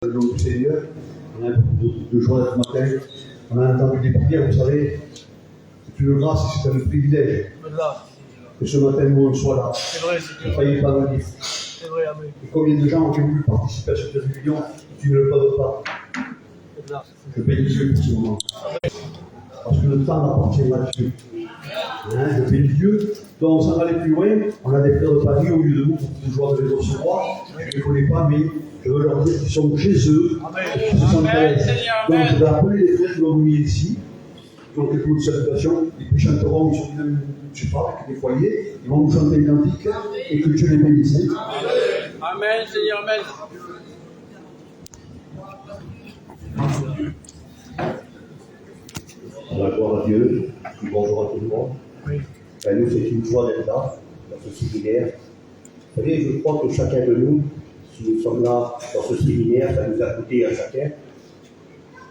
Le nom du Seigneur, on a un peu de joie ce matin, on a entendu des prières, vous savez, c'est une grâce et c'est un privilège que ce matin nous on soit là. C'est vrai, Ne soyez pas dans l'île. c'est vrai, amen. Et combien de gens ont voulu participer à cette réunion, tu ne le peux pas. Je bénis Dieu pour ce moment. Parce que le temps appartient à Dieu. Je bénis Dieu. Donc, sans aller plus loin, on a des frères de Paris au lieu de nous, pour pouvoir de les recevoir. Je ne les connais pas, mais je veux leur dire qu'ils sont chez eux. Ils se sentent à l'aise. Donc, je vais appeler les frères qui vont venir ici. Donc, quelques mots de salutation. Et puis, chanteront, ils sont même, je ne sais pas, avec des foyers. Ils vont nous chanter les cantiques et que Dieu les bénisse. Amen, Seigneur, amen. La gloire à Dieu. Bonjour à tout le monde. Oui. Ben, nous, c'est une joie d'être là, dans ce séminaire. Vous savez, je crois que chacun de nous, si nous sommes là dans ce séminaire, ça nous a coûté à chacun.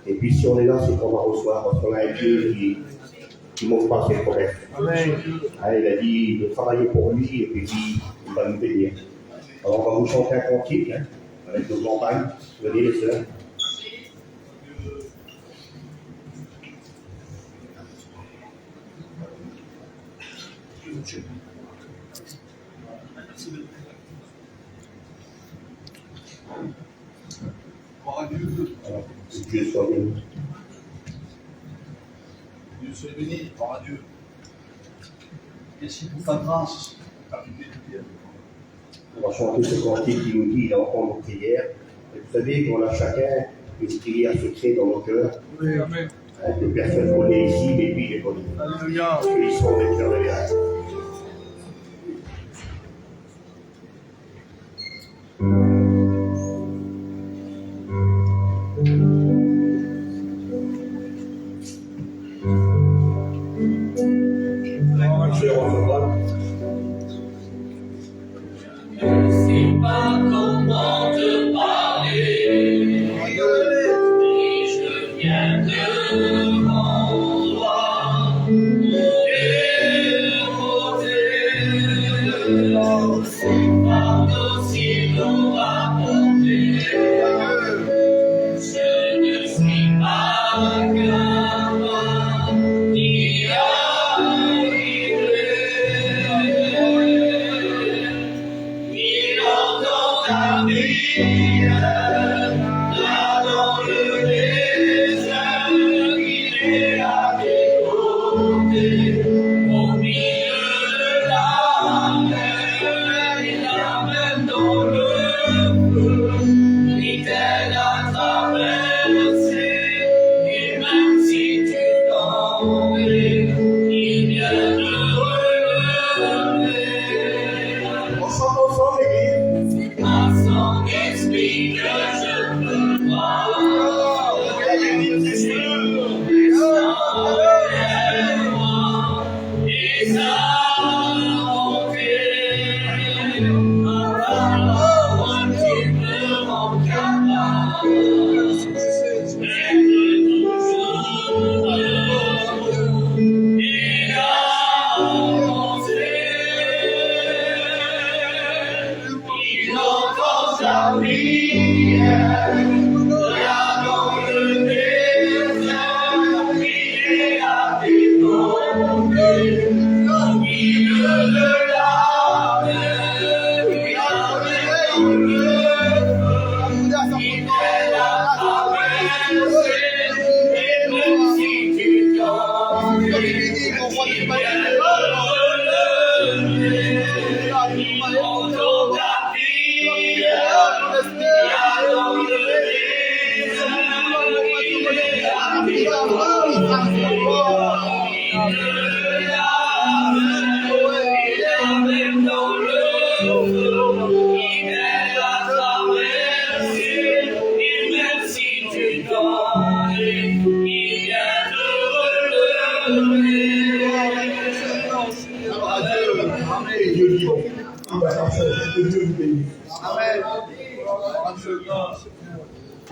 Et puis si on est là, c'est qu'on va recevoir, parce qu'on a un Dieu qui ne montre pas ses promesses. Amen. Il a dit de travailler pour lui, et puis il va nous bénir. Alors on va vous chanter un cantique, avec nos campagnes. Venez les sœurs. Dieu soit béni. Dieu soit béni, gloire à Dieu. Merci pour ta grâce. On va chanter ce cantique qui nous dit d'entendre nos prières. Et vous savez qu'on a chacun une prière secrète dans nos cœurs. Oui, amen. Que personne ne connaît ici, mais lui les connaît. Alléluia. Parce qu'ils sont des cœurs de grâce.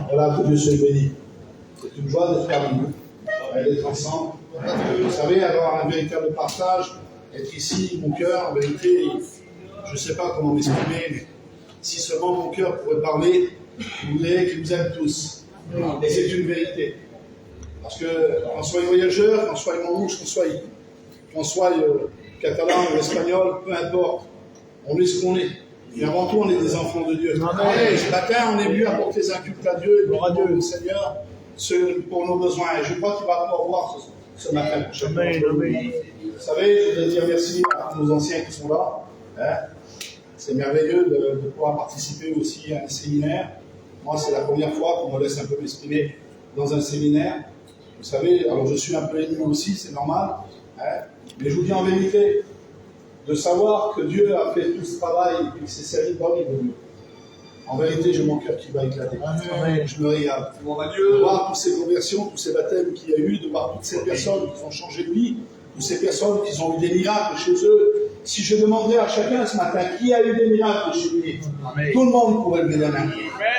Voilà, que Dieu soit béni. C'est une joie d'être parmi nous, d'être ensemble. Vous savez, avoir un véritable partage, être ici, mon cœur, en vérité, je ne sais pas comment m'exprimer, mais si seulement mon cœur pourrait parler, qui nous aime tous. Et c'est une vérité. Parce que, qu'on soit voyageur, qu'on soit manouche, qu'on soit catalan ou espagnol, peu importe, on est ce qu'on est. Et avant tout, on est des enfants de Dieu. Allez, ce matin, on est venu apporter un culte à Dieu et gloire à Dieu, le Seigneur, pour nos besoins. Et je crois qu'il va pouvoir voir ce matin. Vous savez, je voudrais dire merci à nos anciens qui sont là. Hein? C'est merveilleux de pouvoir participer aussi à un séminaire. Moi, c'est la première fois qu'on me laisse un peu m'exprimer dans un séminaire. Vous savez, alors je suis un peu ému aussi, c'est normal. Hein? Mais je vous dis en vérité, de savoir que Dieu a fait tout ce travail et qu'il s'est servi d'homme et de Dieu. En vérité, j'ai mon cœur qui va éclater. Amen. Je me régale. De voir toutes ces conversions, tous ces baptêmes qu'il y a eu, de voir toutes ces personnes qui ont changé de vie, toutes ces personnes qui ont eu des miracles chez eux. Si je demanderais à chacun ce matin qui a eu des miracles chez lui, tout le monde pourrait lever la main.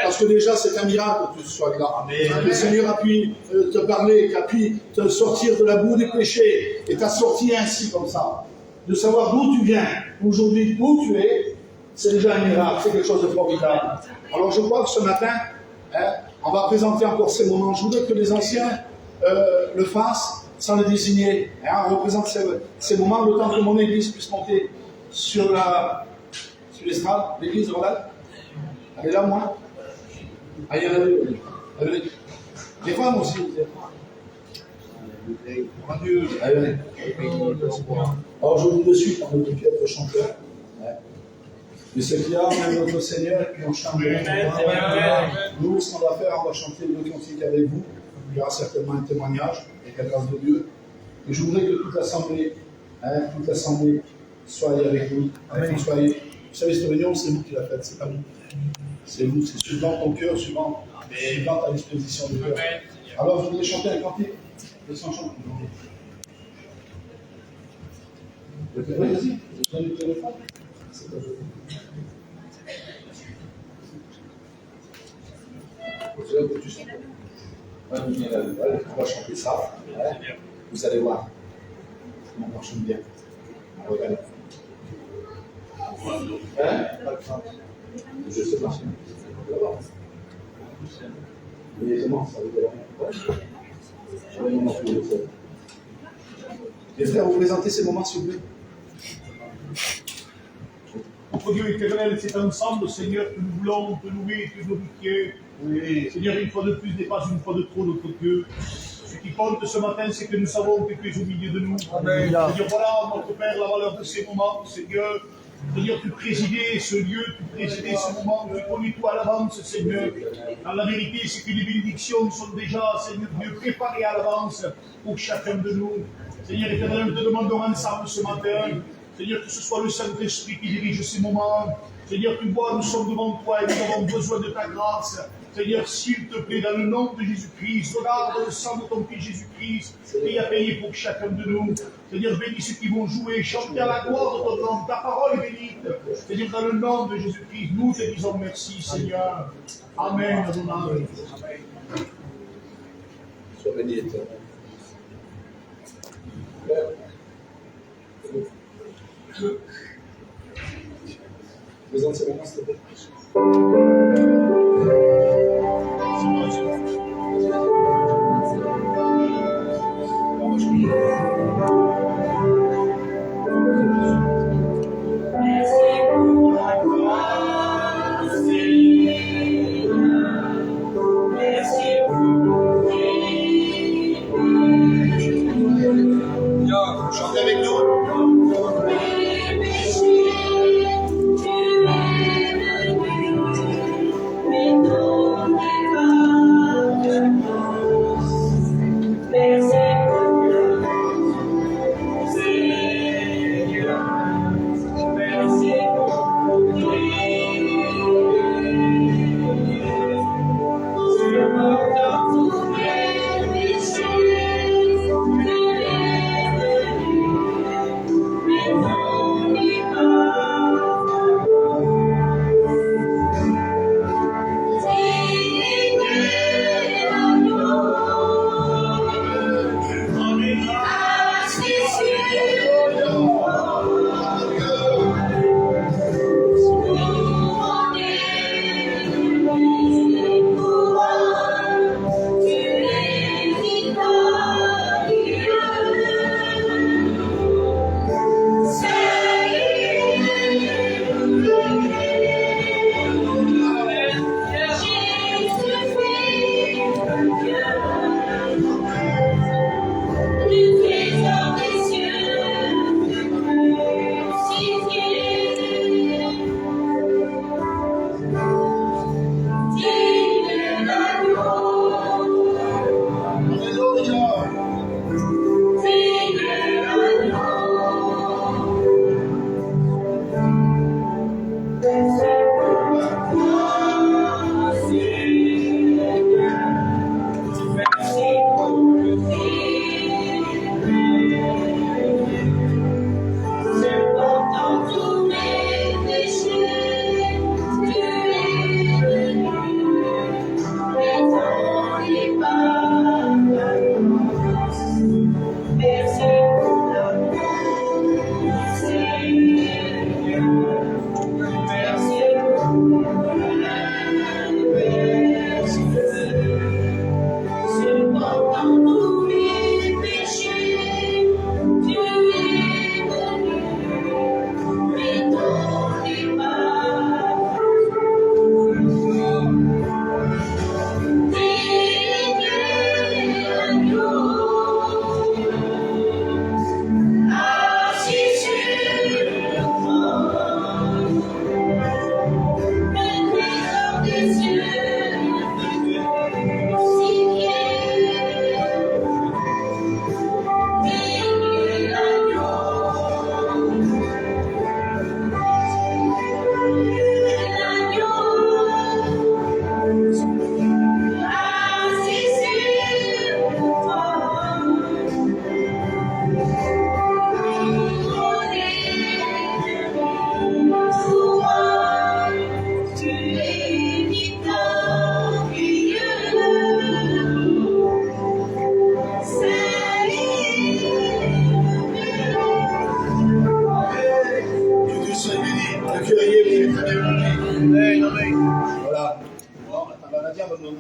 Parce que déjà, c'est un miracle que tu sois là. Le Seigneur a pu te parler, qu'il a pu te sortir de la boue des péchés et t'a sorti ainsi comme ça. De savoir d'où tu viens, aujourd'hui, d'où tu es, c'est déjà un miracle, c'est quelque chose de formidable. Alors je crois que ce matin, hein, on va présenter encore ces moments. Je voudrais que les anciens le fassent sans les désigner. Hein, on représente ces moments, le temps que mon église puisse monter sur l'estrade. L'église, voilà. Elle est là, moi. Ah, il y en a deux. Les femmes aussi. Dieu. Allez. Alors je vous dis de suite, on ne peut plus être chanteur. Mais ce qu'il y a, même notre Seigneur, qui en chante. Nous, ce qu'on va faire, on va chanter le cantique avec vous. Il y aura certainement un témoignage, avec la grâce de Dieu. Et je voudrais que toute l'assemblée soit avec nous. Vous savez, cette réunion, c'est vous qui la faites, c'est pas nous. C'est vous, c'est suivant ton cœur, suivant ta disposition de cœur. Alors, je voudrais chanter un cantique. Laissons chanter. Oui, vas-y, je donne le téléphone. C'est pas joli. On va chanter ça. Vous allez voir. On marche bien. Regardez. Hein? Je sais pas. Mais comment ça veut dire? Les frères, vous présentez ces moments, s'il vous plaît. Notre Dieu éternel, c'est ensemble, Seigneur, que nous voulons te louer, te glorifier. Oui. Seigneur, une fois de plus n'est pas une fois de trop, notre Dieu. Ce qui compte ce matin, c'est que nous savons que tu es au milieu de nous. Amen. Seigneur, voilà, notre Père, la valeur de ces moments, Seigneur. Seigneur, tu présidais ce lieu, tu présidais ce moment, tu connais tout à l'avance, Seigneur. Dans la vérité, c'est que les bénédictions sont déjà, Seigneur Dieu, préparées à l'avance pour chacun de nous. Seigneur éternel, nous te demandons ensemble ce matin, Seigneur, que ce soit le Saint-Esprit qui dirige ces moments. Seigneur, tu vois, nous sommes devant toi et nous avons besoin de ta grâce. Seigneur, s'il te plaît, dans le nom de Jésus-Christ, regarde le sang de ton Fils Jésus-Christ qui a payé pour chacun de nous. Seigneur, bénis ceux qui vont jouer, chanter à la gloire de ton nom, ta parole est bénite. Seigneur, dans le nom de Jésus-Christ, nous te disons merci, Seigneur. Amen. Amen. Sois béni, éternel. Présente ces moments, s'il te plaît. Chantez avec nous.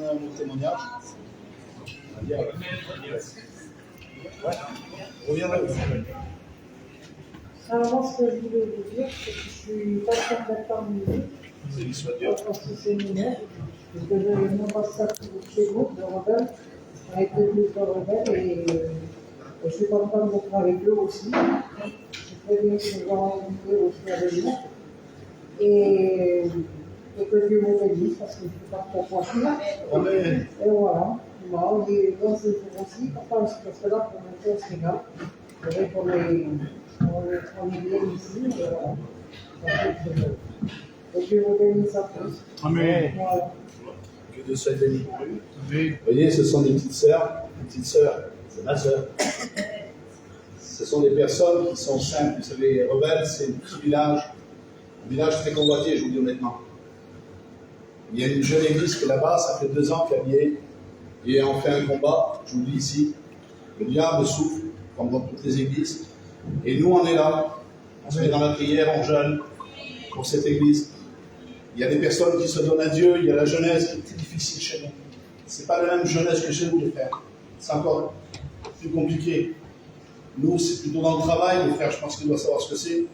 donner un autre témoignage. On va dire. Ouais. On reviendra aussi. Alors moi, ce que je voulais vous dire, c'est que je suis pas très d'accord Béni soit Dieu. parce que c'est séminaire, parce que j'ai mon pasteur chez vous, de Rebelle, avec l'église de Rebelle, et je suis contente d'être avec eux aussi. C'est très bien que nous avons rencontré aussi avec nous. Et que Dieu vous bénisse, parce que je suis pas trop facile. Amen. Et voilà. Bon, et dans ce jour aussi, parce que là, pour monter au Sénégal, c'est vrai qu'on est bien ici, et voilà. Et Dieu vous bénisse à tous. Amen. Voilà. Que Dieu soit béni. Vous voyez, ce sont des petites sœurs. Des petites sœurs, c'est ma sœur. Ce sont des personnes qui sont simples. Vous savez, Rebelle, c'est un petit village. Un village très convoité, je vous dis honnêtement. Il y a une jeune église qui est là-bas, ça fait 2 ans qu'elle y est. Et on fait un combat, je vous le dis ici. Le diable souffle, comme dans toutes les églises. Et nous, on est là. On se met dans la prière, on jeûne pour cette église. Il y a des personnes qui se donnent à Dieu, il y a la jeunesse qui est très difficile chez nous. Ce n'est pas la même jeunesse que chez nous, les frères. C'est encore plus compliqué. Nous, c'est plutôt dans le travail, les frères, je pense qu'ils doivent savoir ce que c'est.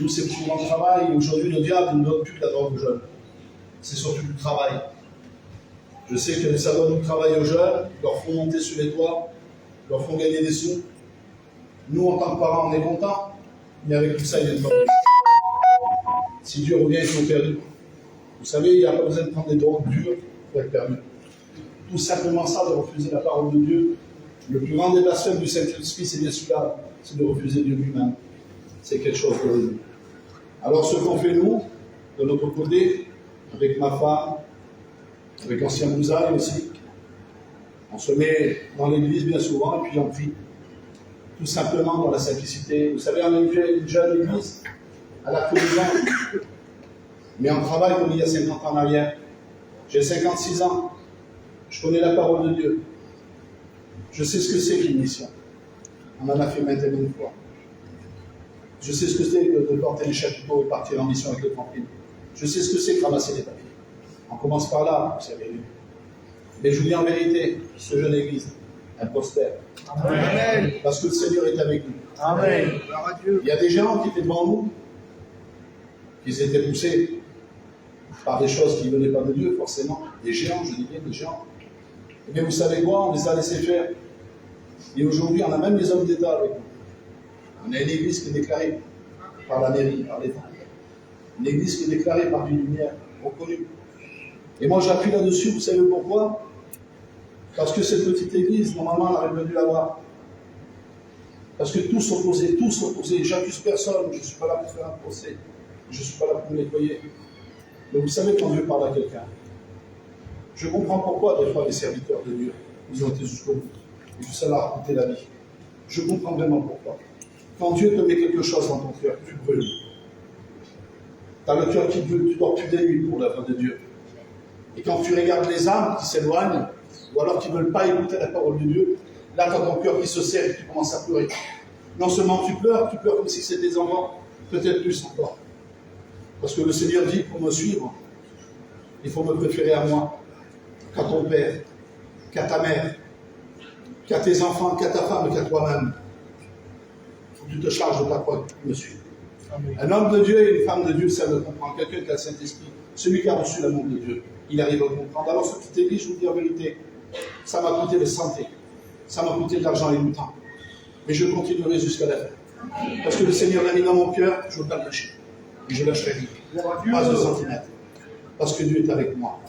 Nous, c'est plutôt dans le travail, et aujourd'hui, le diable ne donne plus que la drogue aux jeunes. C'est surtout du travail. Je sais que ça donne du travail aux jeunes, ils leur font monter sur les toits, ils leur font gagner des sous. Nous, en tant que parents, on est contents, mais avec tout ça, il y a une mort. Si Dieu revient, ils sont perdus. Vous savez, il n'y a pas besoin de prendre des drogues dures pour être perdu. Tout simplement ça, de refuser la parole de Dieu. Le plus grand des blasphèmes du Saint-Esprit, c'est bien celui-là, c'est de refuser Dieu lui-même. C'est quelque chose de horrible. Alors, ce qu'on fait, nous, de notre côté, avec ma femme, avec Ancien Bouzaï aussi, on se met dans l'église bien souvent et puis on prie. Tout simplement dans la simplicité. Vous savez, on a une jeune église, elle a que 10 ans. Mais on travaille comme il y a 50 ans en arrière. J'ai 56 ans. Je connais la parole de Dieu. Je sais ce que c'est qu'une mission. On en a fait maintes et maintes fois. Je sais ce que c'est de porter les chapiteaux et partir en mission avec le trampoline. Je sais ce que c'est que ramasser les papiers. On commence par là, vous savez. Mais je vous dis en vérité, ce jeune église, elle prospère. Amen. Parce que le Seigneur est avec nous. Amen. Il y a des gens qui étaient devant nous, qui étaient poussés par des choses qui ne venaient pas de Dieu, forcément. Des géants, je dis bien des géants. Mais vous savez quoi, on les a laissés faire. Et aujourd'hui, on a même les hommes d'État avec nous. On a une église qui est déclarée par la mairie, par l'État. Une église qui est déclarée par une lumière reconnue. Et moi, j'appuie là-dessus, vous savez pourquoi? Parce que cette petite église, normalement, on aurait pas dû l'avoir. Parce que tous s'opposaient, j'accuse personne, je ne suis pas là pour faire un procès, je ne suis pas là pour me nettoyer. Mais vous savez quand Dieu parle à quelqu'un, je comprends pourquoi des fois les serviteurs de Dieu, ils ont été jusqu'au bout. Et tout ça leur a coûté la vie. Je comprends vraiment pourquoi. Quand Dieu te met quelque chose dans ton cœur, tu brûles. Tu as le cœur qui brûle, tu dors plus des nuits pour l'œuvre de Dieu. Et quand tu regardes les âmes qui s'éloignent, ou alors qui ne veulent pas écouter la parole de Dieu, là tu as ton cœur qui se serre et tu commences à pleurer. Non seulement tu pleures comme si c'était des enfants, peut-être plus encore. Parce que le Seigneur dit, pour me suivre, il faut me préférer à moi, qu'à ton père, qu'à ta mère, qu'à tes enfants, qu'à ta femme, qu'à toi-même. Il faut que tu te charges de ta croix pour me suivre. Un homme de Dieu et une femme de Dieu, ça le comprend. Quelqu'un qui a le Saint-Esprit, celui qui a reçu l'amour de Dieu, il arrive à le comprendre. Alors, cette petite église, je vous dis en vérité, ça m'a coûté de santé, ça m'a coûté de l'argent et du temps. Mais je continuerai jusqu'à la fin. Parce que le Seigneur l'a mis dans mon cœur, je ne veux pas le lâcher. Et je lâcherai rien. Pas de centimètre. Parce que Dieu est avec moi.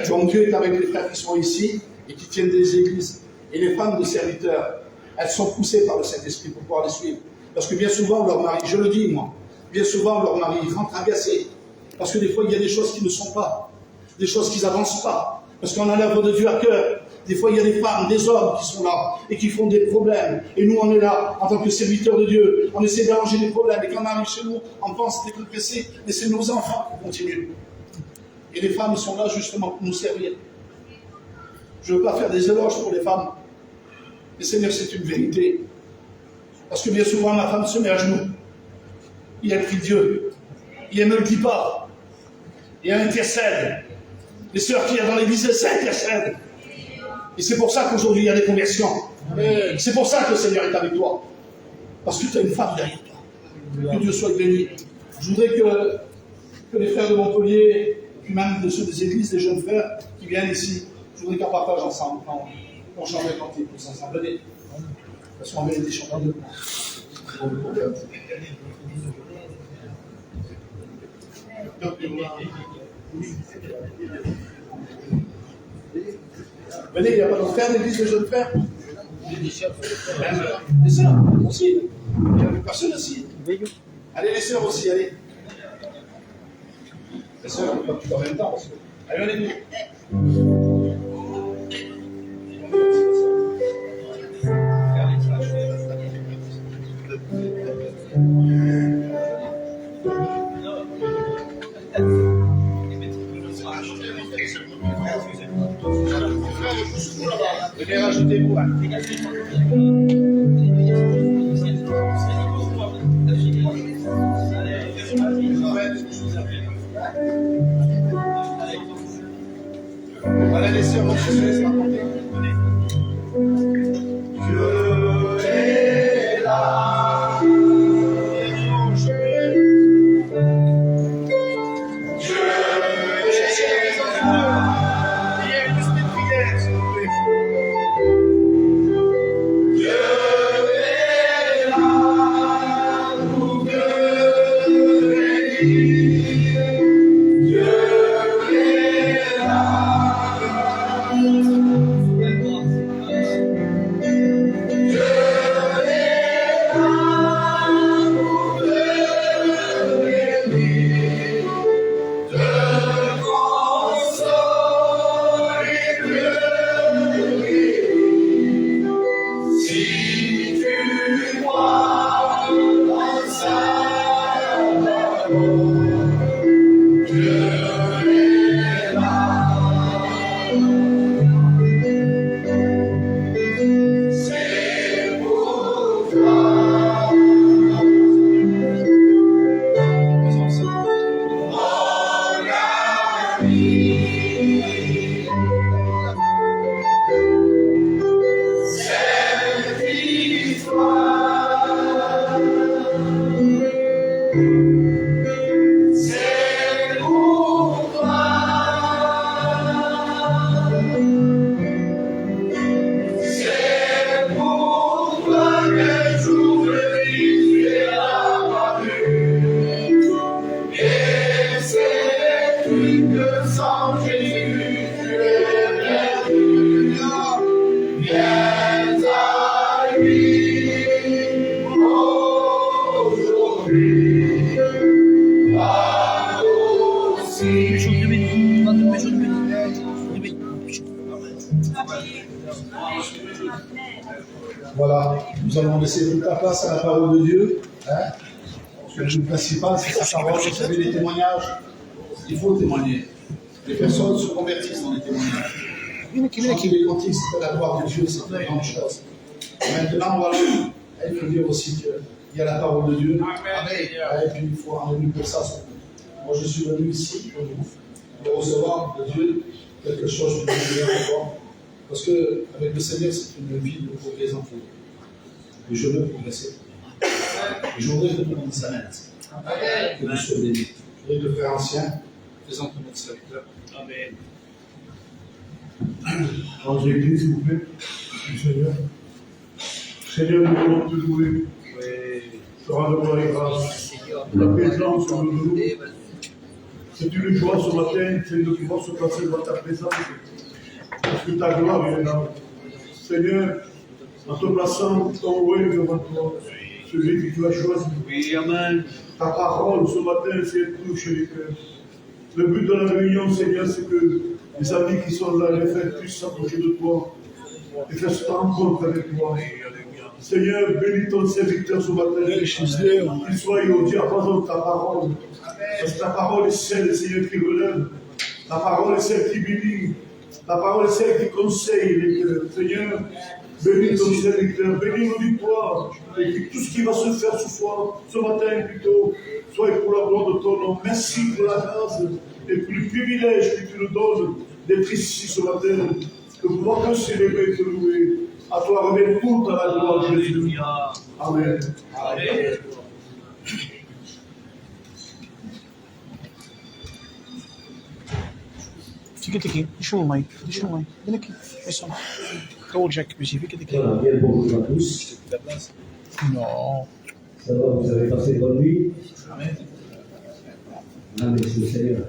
Donc Dieu est avec les frères qui sont ici et qui tiennent des églises. Et les femmes de serviteurs, elles sont poussées par le Saint-Esprit pour pouvoir les suivre. Parce que bien souvent, leur mari, je le dis moi, bien souvent, leur mari rentre agacé. Parce que des fois, il y a des choses qui ne sont pas. Des choses qui n'avancent pas. Parce qu'on a l'œuvre de Dieu à cœur. Des fois, il y a des femmes, des hommes qui sont là et qui font des problèmes. Et nous, on est là, en tant que serviteurs de Dieu. On essaie d'arranger les problèmes. Et quand on arrive chez nous, on pense décompresser. Mais c'est nos enfants qui continuent. Et les femmes, elles sont là justement pour nous servir. Je ne veux pas faire des éloges pour les femmes. Mais Seigneur, c'est une vérité. Parce que bien souvent, ma femme se met à genoux. Et elle prie Dieu. Et elle ne me le dit pas. Et elle intercède. Les sœurs qui sont dans l'église, elles s'intercèdent. Et c'est pour ça qu'aujourd'hui, il y a des conversions. C'est pour ça que le Seigneur est avec toi. Parce que tu as une femme derrière toi. Que Dieu soit béni. Je voudrais que les frères de Montpellier, puis même de ceux des églises, des jeunes frères qui viennent ici, je voudrais qu'on partage ensemble, qu'on chante les cantiques tous ensemble. Venez. Parce qu'on va des chanteurs de Venez, il n'y a pas de frères d'église, de jeunes frères. Les sœurs aussi. Il y a des personnes aussi. Allez, les sœurs aussi, allez. Les sœurs, on ne peut pas tout en même temps. Allez, venez. Venez, rajoutez-vous. Allez, les sœurs, on se laisse raconter. Dieu est là. Dieu est là. Il y a une petite prière, s'il vous plaît. Dieu est là pour te bénir. Dieu est là. Voilà, nous allons laisser toute la place à la parole de Dieu. Hein? Parce que le principal, c'est sa parole. Vous savez, les témoignages, il faut témoigner. Les personnes se convertissent dans les témoignages. Chanter les cantiques, c'est la gloire de Dieu, c'est une grande chose. Maintenant, voilà, il faut dire aussi qu'il y a la parole de Dieu. Amen. Et puis il faut en venir pour ça. Moi, je suis venu ici pour recevoir de Dieu quelque chose de meilleur. Parce qu'avec le Seigneur, c'est une vie de progression. Et je veux progresser. Et je voudrais que tout le monde s'amène. Que nous soyons bénis. Et le frère ancien, présente notre serviteur. Amen. Dans l'église, s'il vous plaît, du Seigneur. Seigneur, nous voulons te louer. Te rendre gloire et grâce. La présence sur nous. C'est une joie ce matin, Seigneur, de pouvoir se placer devant ta présence. Parce que ta gloire est là. Seigneur, en te plaçant ton roi devant toi, celui que tu as choisi. Oui, amen. Ta parole ce matin, c'est touche les cœurs. Le but de la réunion, Seigneur, c'est que les amis qui sont là, les frères, puissent s'approcher de toi et faire cette rencontre avec toi. Seigneur, bénis ton serviteur ce matin. Qu'il soit au diapason de ta parole. Parce que ta parole est celle, Seigneur, qui relève. Ta parole est celle qui bénit. Ta parole est celle qui conseille les cœurs. Seigneur, bénis ton serviteur, bénis nos victoires. Et que tout ce qui va se faire ce soir, ce matin plutôt, soit pour la gloire de ton nom. Merci pour la grâce et pour le privilège que tu nous donnes d'être ici ce matin, de pouvoir te célébrer et te louer. À toi remet toute la gloire, Jésus. Amen. Amen. Fica aqui, deixa o meio, vem aqui, é só. Acabou Jack, mas fica aqui. Voilà, bien bonjour à tous. Non. Ça va, vous avez passé une bonne nuit? Amen. Merci le Seigneur.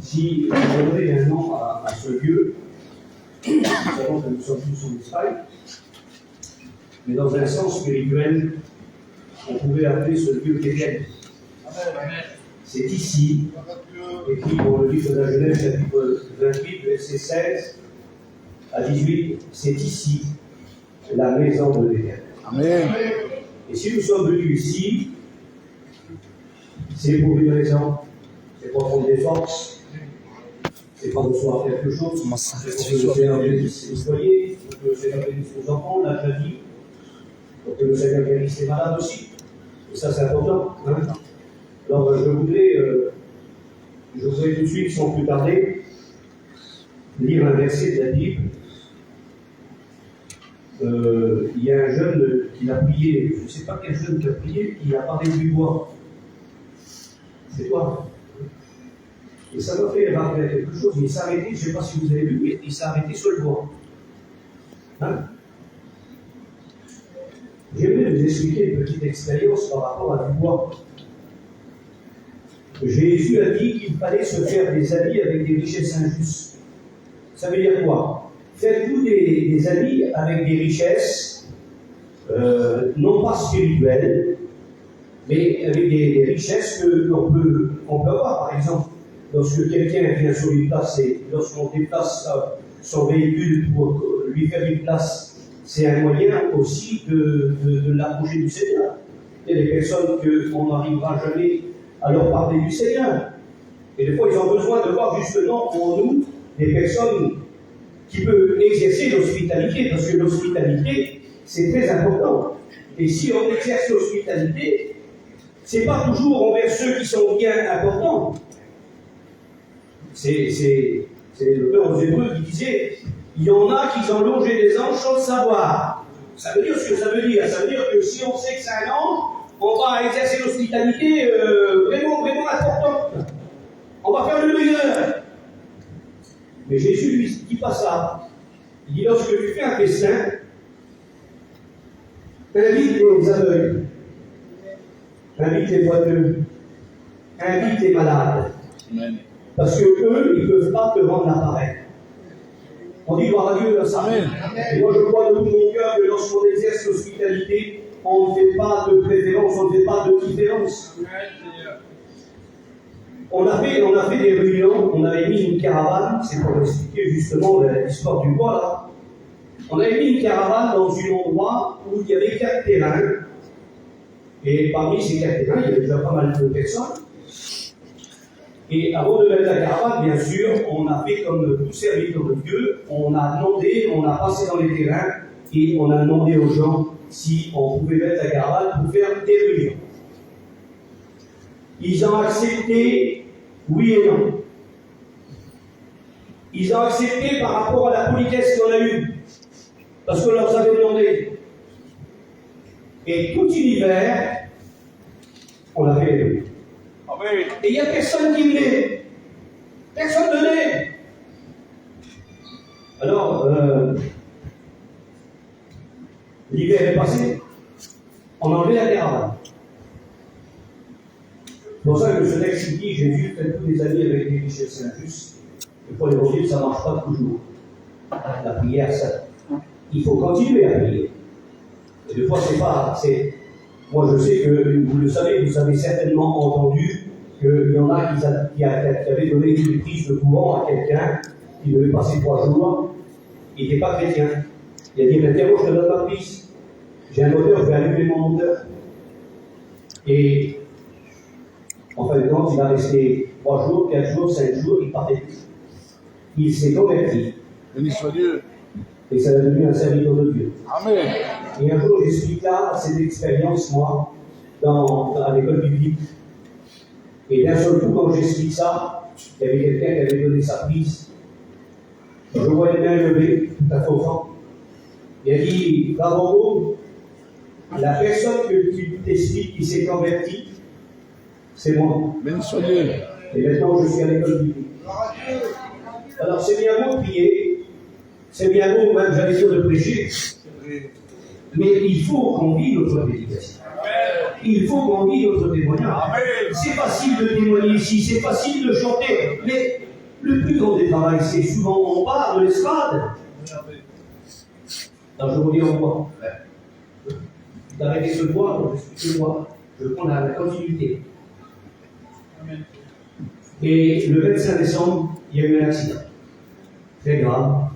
Si vous donnez un nom à ce lieu, nous savons que nous sommes tous en Israël, mais dans un sens spirituel, on pouvait appeler ce lieu Bethel. C'est ici, écrit dans le livre de la Genèse, chapitre 28, verset 16 à 18, c'est ici la maison de Bethel. Amen. Et si nous sommes venus ici, c'est pour une raison. C'est pour prendre des forces, c'est pour recevoir quelque chose, c'est pour que le Seigneur bénisse les foyers, pour que le Seigneur bénisse nos enfants, on l'a déjà dit, pour que le Seigneur bénisse les malades aussi. Et ça, c'est important. Hein? Alors, je voudrais tout de suite, sans plus tarder, lire un verset de la Bible. Il y a un jeune qui a prié, je ne sais pas quel jeune qui a prié, qui a parlé du bois. C'est toi. Et ça m'a fait rappeler quelque chose. Il s'est arrêté, je ne sais pas si vous avez vu, mais il s'est arrêté sur le bois. Hein? J'aimerais vous expliquer une petite expérience par rapport à du bois. Jésus a dit qu'il fallait se faire des amis avec des richesses injustes. Ça veut dire quoi? Faites-vous des amis avec des richesses, non pas spirituelles, mais avec des richesses qu'on peut avoir. Par exemple, lorsque quelqu'un vient sur une place et lorsqu'on déplace son véhicule pour lui faire une place, c'est un moyen aussi de l'approcher du Seigneur. Il y a des personnes qu'on n'arrivera jamais à leur parler du Seigneur. Et des fois, ils ont besoin de voir justement pour nous des personnes qui peuvent exercer l'hospitalité, parce que l'hospitalité, c'est très important. Et si on exerce l'hospitalité, c'est pas toujours envers ceux qui sont bien importants. C'est le père aux Hébreux qui disait, il y en a qui ont longé des anges sans le savoir. Ça veut dire ce que ça veut dire. Ça veut dire que si on sait que c'est un ange, on va exercer l'hospitalité vraiment importante. On va faire le meilleur. Mais Jésus lui dit pas ça. Il dit, lorsque tu fais un festin, invite les aveugles, invite les boiteux, invite les malades. Amen. Parce que eux, ils ne peuvent pas te rendre l'appareil. On dit gloire à Dieu dans ça. Amen. Et moi, je crois de tout mon cœur que lorsqu'on exerce l'hospitalité, on ne fait pas de préférence, on ne fait pas de différence. On a fait des réunions, on avait mis une caravane, c'est pour expliquer justement l'histoire du bois là. On avait mis une caravane dans un endroit où il y avait 4 terrains. Et parmi ces 4 terrains, il y avait déjà pas mal de personnes. Et avant de mettre la caravane, bien sûr, on a fait comme tout serviteur de Dieu, on a demandé, on a passé dans les terrains et on a demandé aux gens si on pouvait mettre la caravane pour faire des réunions. Ils ont accepté, oui et non. Ils ont accepté par rapport à la politesse qu'on a eue, parce qu'on leur avait demandé. Et tout l'hiver, on a fait les réunions. Et il n'y a personne qui venait. Personne ne venait. Alors, l'hiver est passé. On a enlevé la caravane. C'est pour ça que ce texte dit Jésus fait tous des amis avec des richesses injustes. Et pour l'évangile, ça ne marche pas toujours. La prière, ça. Il faut continuer à prier. Et des fois, c'est pas. Moi, je sais que vous le savez, vous avez certainement entendu qu'il y en a qui avaient donné une prise de courant à quelqu'un qui devait passer 3 jours. Il n'était pas chrétien. Il a dit, mais moi, je te donne ma prise. J'ai un moteur, je vais allumer mon moteur. Et en fin de compte, il a resté 3 jours, 4 jours, 5 jours, il partait plus. Il s'est converti. Béni soit Dieu. Et ça a devenu un serviteur de Dieu. Amen. Et un jour, j'explique là cette expérience, moi, à l'école biblique. Et d'un seul coup, quand j'explique ça, il y avait quelqu'un qui avait donné sa prise. Je voyais bien levé, tout à fait au fond. Il a dit, bravo, la personne que tu t'expliques qui s'est convertie, c'est moi. Et maintenant, je suis à l'école biblique. Alors, c'est bien beau de prier, c'est bien beau, même j'allais dire de prêcher, mais il faut qu'on vive notre prédication. Il faut qu'on vive notre témoignage. C'est facile de témoigner ici, c'est facile de chanter, mais le plus grand des travails, c'est souvent on part de l'estrade. Alors, je vous dis en quoi d'arrêter ce bois, je prends la continuité. Et le 25 décembre, il y a eu un accident. Très grave.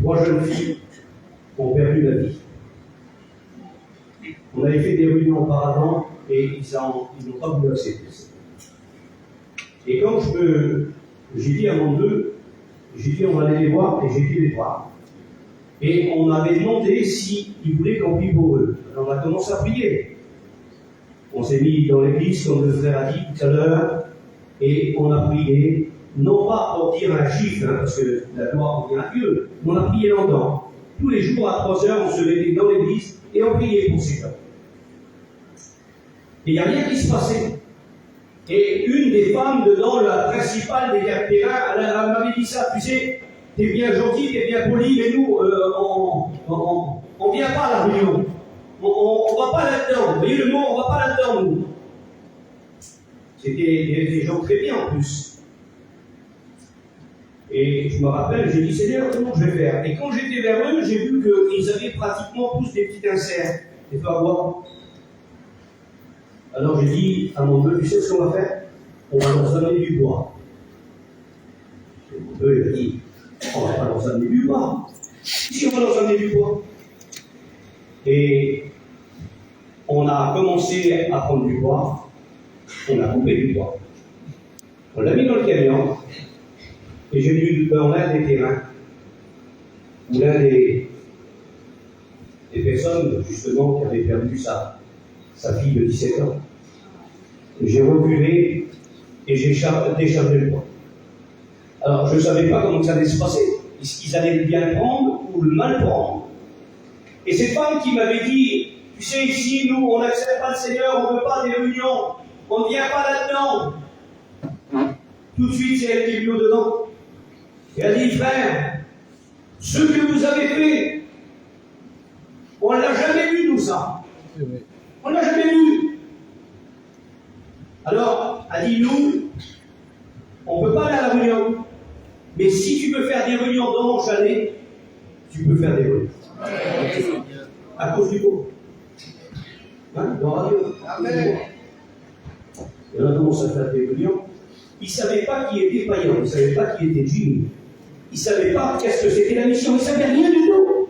3 jeunes filles ont perdu la vie. On avait fait des réunions auparavant et ils n'ont pas voulu accepter ça. Et quand j'ai dit à mon deux, j'ai dit on va aller les voir et j'ai dit les voir. Et on avait demandé s'ils voulaient qu'on prie pour eux. Alors on a commencé à prier. On s'est mis dans l'église, comme le frère a dit tout à l'heure, et on a prié, non pas pour dire un chiffre, parce que la gloire revient à Dieu, mais on a prié longtemps. Tous les jours à 3 heures, on se levait dans l'église et on priait pour ces gens. Et il n'y a rien qui se passait. Et une des femmes dedans, la principale des gardes terrain, elle m'avait dit ça, tu sais, t'es bien gentil, t'es bien poli, mais nous, on vient pas à la réunion. On va pas là-dedans. Vous voyez le mot, on va pas là-dedans, nous. C'était des gens très bien en plus. Et je me rappelle, j'ai dit, Seigneur, comment je vais faire? Et quand j'étais vers eux, j'ai vu qu'ils avaient pratiquement tous des petits inserts, des parois. Alors j'ai dit à mon neveu, tu sais ce qu'on va faire? On va leur amener du bois. Et mon neveu, il a dit, on va pas leur amener du bois. Si on va leur amener du bois. Et on a commencé à prendre du bois, on a coupé du bois. On l'a mis dans le camion, et j'ai vu dans l'un des terrains, où l'un des personnes, justement, qui avait perdu sa fille de 17 ans, j'ai reculé et j'ai déchargé le bois. Alors, je ne savais pas comment ça allait se passer. Est-ce qu'ils allaient le bien prendre ou le mal prendre? Et cette femme qui m'avait dit, tu sais, ici, nous, on n'accepte pas le Seigneur, on ne veut pas des réunions, on ne vient pas là-dedans. Tout de suite, c'est elle qui est venue dedans. Et elle a dit, frère, ce que vous avez fait, on ne l'a jamais vu, nous, ça. On ne l'a jamais vu. Alors, elle dit, nous, on ne peut pas aller à la réunion. Mais si tu peux faire des réunions dans mon chalet, tu peux faire des réunions. À cause du pauvre. Hein, dans la radio. Et on a commencé à faire des réunions. Ils ne savaient pas qui était Payan, ils ne savaient pas qui était Jimmy. Ils ne savaient pas qu'est-ce que c'était la mission, ils ne savaient rien du tout.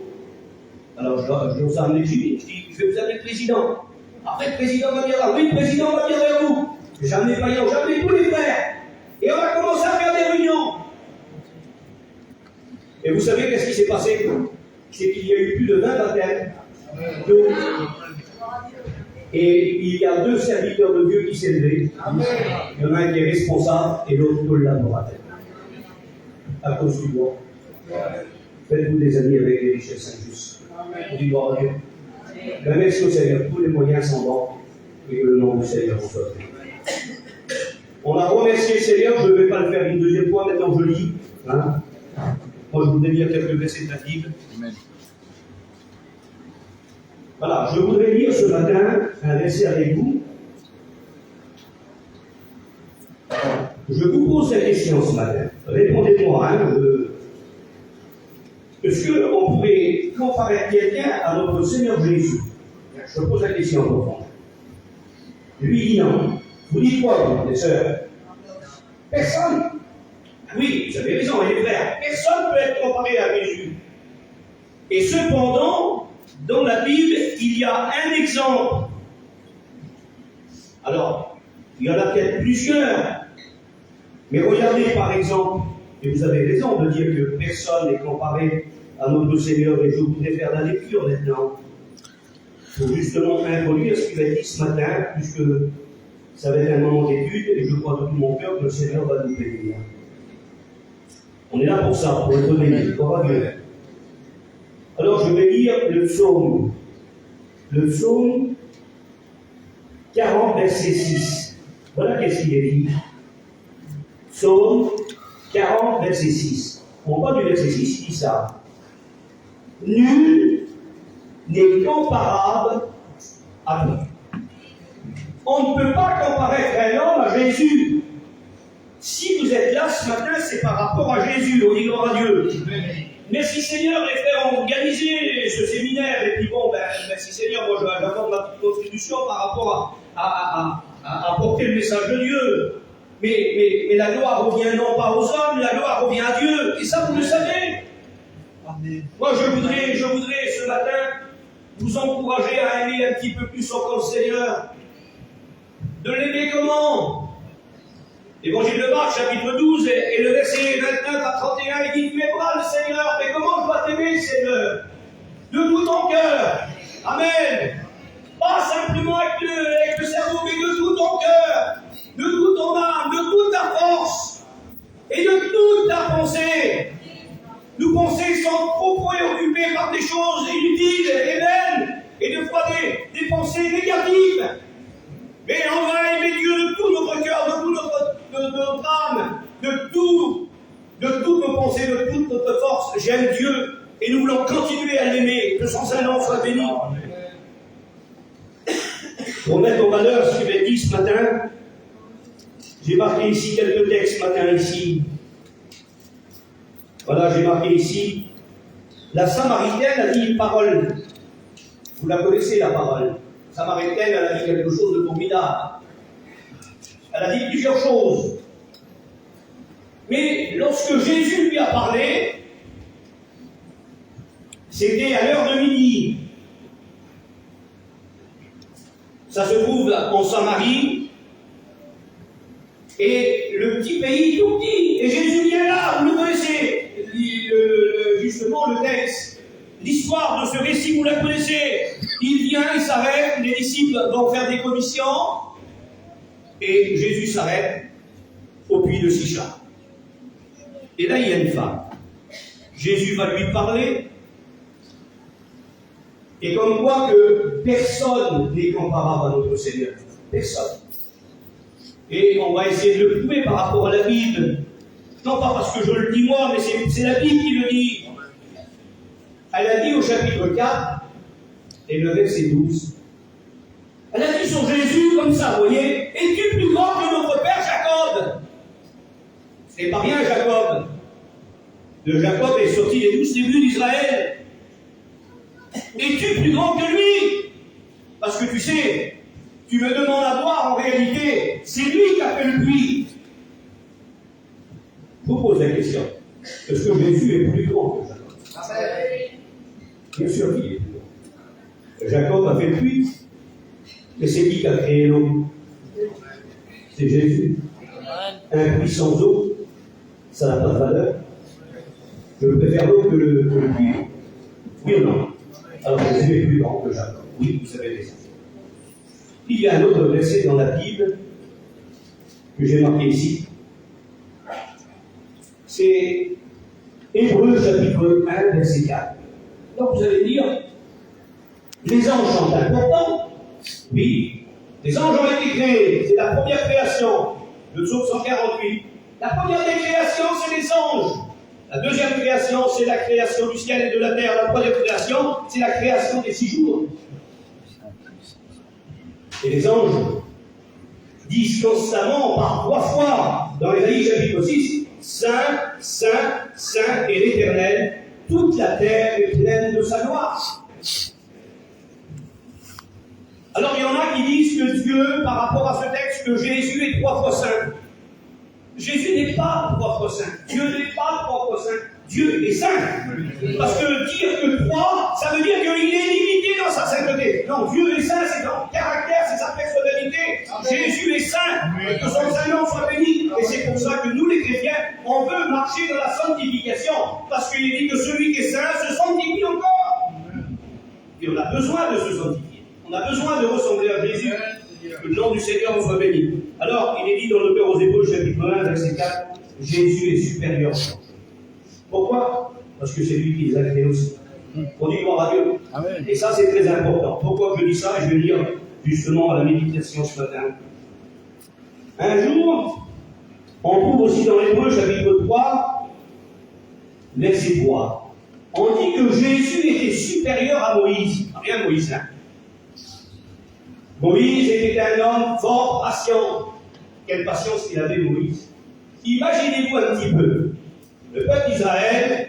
Alors je leur ai amené Jimmy, je dis, je vais vous amener le président. Après le président va venir là, oui, le président va venir vers vous. J'ai amené Payan, j'ai amené tous les frères. Et on a commencé à faire des réunions. Et vous savez qu'est-ce qui s'est passé? C'est qu'il y a eu plus de 20 baptêmes. Et il y a 2 serviteurs de Dieu qui s'est levé. Il y en a un qui est responsable et l'autre collaborateur. À cause du bois. Faites-vous des amis avec les richesses injustes. On dit gloire à Dieu. Ben, merci au Seigneur, tous les moyens sont bons et que le nom du Seigneur vous soit béni. On a remercié le Seigneur, je ne vais pas le faire une deuxième fois, maintenant je lis. Hein? Moi je voudrais lire quelques versets de la Bible. Amen. Voilà, je voudrais lire ce matin un verset avec vous. Je vous pose la question ce matin. Répondez-moi. Hein, est-ce qu'on pourrait comparer quelqu'un à notre Seigneur Jésus? Je pose la question pour vous. Lui dit non. Vous dites quoi, vous, les sœurs? Personne. Oui, vous avez raison, les frères. Personne ne peut être comparé à Jésus. Et cependant, dans la Bible, il y a un exemple. Alors, il y en a peut-être plusieurs. Mais regardez par exemple, et vous avez raison de dire que personne n'est comparé à notre Seigneur, et je voudrais faire la lecture maintenant, pour justement introduire ce qu'il a dit ce matin, puisque Ça va être un moment d'étude et je crois de tout mon cœur que le Seigneur va nous bénir. On est là pour ça, pour être béni. Gloire à Dieu. Alors je vais lire le psaume. Le psaume 40, verset 6. Voilà qu'est-ce qu'il est dit. Psaume 40, verset 6. On voit du verset 6, il dit ça. Nul n'est comparable à toi. On ne peut pas comparer un homme à Jésus. Si vous êtes là ce matin, c'est par rapport à Jésus. On dit gloire à Dieu. Merci Seigneur, les frères ont organisé ce séminaire. Et puis bon, merci Seigneur, moi j'apporte ma petite contribution par rapport à porter le message de Dieu. Mais la gloire revient non pas aux hommes, la gloire revient à Dieu. Et ça, vous le savez. Amen. Moi, je voudrais ce matin vous encourager à aimer un petit peu plus encore le Seigneur. De l'aimer comment? L'évangile de Marc, chapitre 12, et le verset 29 à 31, il dit: tu aimeras le Seigneur, mais comment je dois t'aimer, Seigneur? De tout ton cœur. Amen. Pas simplement avec le cerveau, mais de tout ton cœur, de toute ton âme, de toute ta force, et de toute ta pensée. Nos pensées sont trop préoccupées par des choses inutiles et vaines, et de fois des pensées négatives. Mais on va aimer Dieu de tout notre cœur, de toute notre âme, de toutes nos pensées, de toute notre force. J'aime Dieu et nous voulons continuer à l'aimer. Que son Saint-Nom soit béni. Pour mettre en valeur ce qui m'est dit ce matin, j'ai marqué ici quelques textes ce matin ici. Voilà, j'ai marqué ici. La Samaritaine a dit une parole. Vous la connaissez, la parole. Samaritaine, elle a dit quelque chose de formidable. Elle a dit plusieurs choses. Mais lorsque Jésus lui a parlé, c'était à l'heure de midi. Ça se trouve en Samarie. Et le petit pays tout petit. Et Jésus vient là, vous le connaissez. Justement, le texte. L'histoire de ce récit, vous la connaissez. Il vient, il s'arrête, les disciples vont faire des commissions, et Jésus s'arrête au puits de Sichar. Et là, il y a une femme. Jésus va lui parler, et comme quoi que personne n'est comparable à notre Seigneur. Personne. Et on va essayer de le prouver par rapport à la Bible. Non pas parce que je le dis moi, mais c'est la Bible qui le dit. Elle a dit au chapitre 4, et le verset 12, elle a dit sur Jésus comme ça, vous voyez: es-tu plus grand que notre père Jacob? C'est pas rien, Jacob. De Jacob est sorti les 12 tribus d'Israël. Es-tu plus grand que lui? Parce que tu sais, tu me demandes à voir, en réalité, c'est lui qui a fait le puits. Je vous pose la question: est-ce que Jésus est plus grand que Jacob? Bien sûr qu'il est plus grand. Jacob a fait le puits, mais c'est qui a créé l'eau? C'est Jésus. Un puits sans eau, ça n'a pas de valeur. Je préfère l'eau que le puits. Oui ou non? Alors Jésus est plus grand que Jacob. Oui, vous savez ça. Il y a un autre verset dans la Bible que j'ai marqué ici. C'est Hébreux chapitre 1, verset 4. Donc vous allez dire, les anges sont importants. Oui, les anges ont été créés, c'est la première création, le psaume 148. La première des créations, c'est les anges. La deuxième création, c'est la création du ciel et de la terre. La troisième création, c'est la création des 6 jours. Et les anges disent constamment, par 3 fois, dans Ésaïe chapitre 6, Saint, Saint, Saint est l'Éternel, toute la terre est pleine de sa gloire. Alors il y en a qui disent que Dieu, par rapport à ce texte, que Jésus est 3 fois saint. Jésus n'est pas 3 fois saint. Dieu n'est pas 3 fois saint. Dieu est saint. Parce que dire que 3, ça veut dire qu'il est limité dans sa sainteté. Non, Dieu est saint, c'est son caractère, c'est sa personnalité. Jésus est saint. Que son Saint-Nom soit béni. Et c'est pour ça que nous, les chrétiens, on veut marcher dans la sanctification. Parce qu'il dit que celui qui est saint se sanctifie encore. Et on a besoin de se sanctifier. On a besoin de ressembler à Jésus. Que le nom du Seigneur vous soit béni. Alors, il est dit dans le Père aux Hébreux, chapitre 1, verset 4, Jésus est supérieur. Pourquoi? Parce que c'est lui qui les a créés aussi. On dit gloire à Dieu. Amen. Et ça, c'est très important. Pourquoi je dis ça? Je vais lire justement à la méditation ce matin. Un jour, on trouve aussi dans l'Hébreux, chapitre 3, verset 3. On dit que Jésus était supérieur à Moïse. Rien Moïse, hein. Moïse était un homme fort patient. Quelle patience qu'il avait, Moïse. Imaginez-vous un petit peu. Le peuple d'Israël,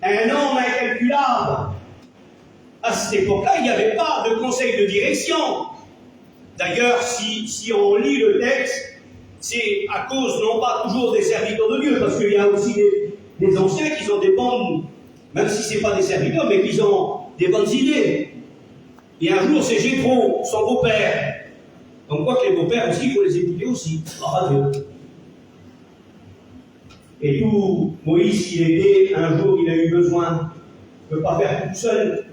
un homme incalculable. À cette époque-là, il n'y avait pas de conseil de direction. D'ailleurs, si on lit le texte, c'est à cause non pas toujours des serviteurs de Dieu, parce qu'il y a aussi des anciens qui ont des bonnes, même si ce n'est pas des serviteurs, mais qui ont des bonnes idées. Et un jour, c'est Jéthro, son beau-père. Donc, quoi que les beaux-pères aussi, il faut les écouter aussi. Gloire à Dieu. Et tout, Moïse, il était, un jour, il a eu besoin. Il ne peut pas faire tout seul.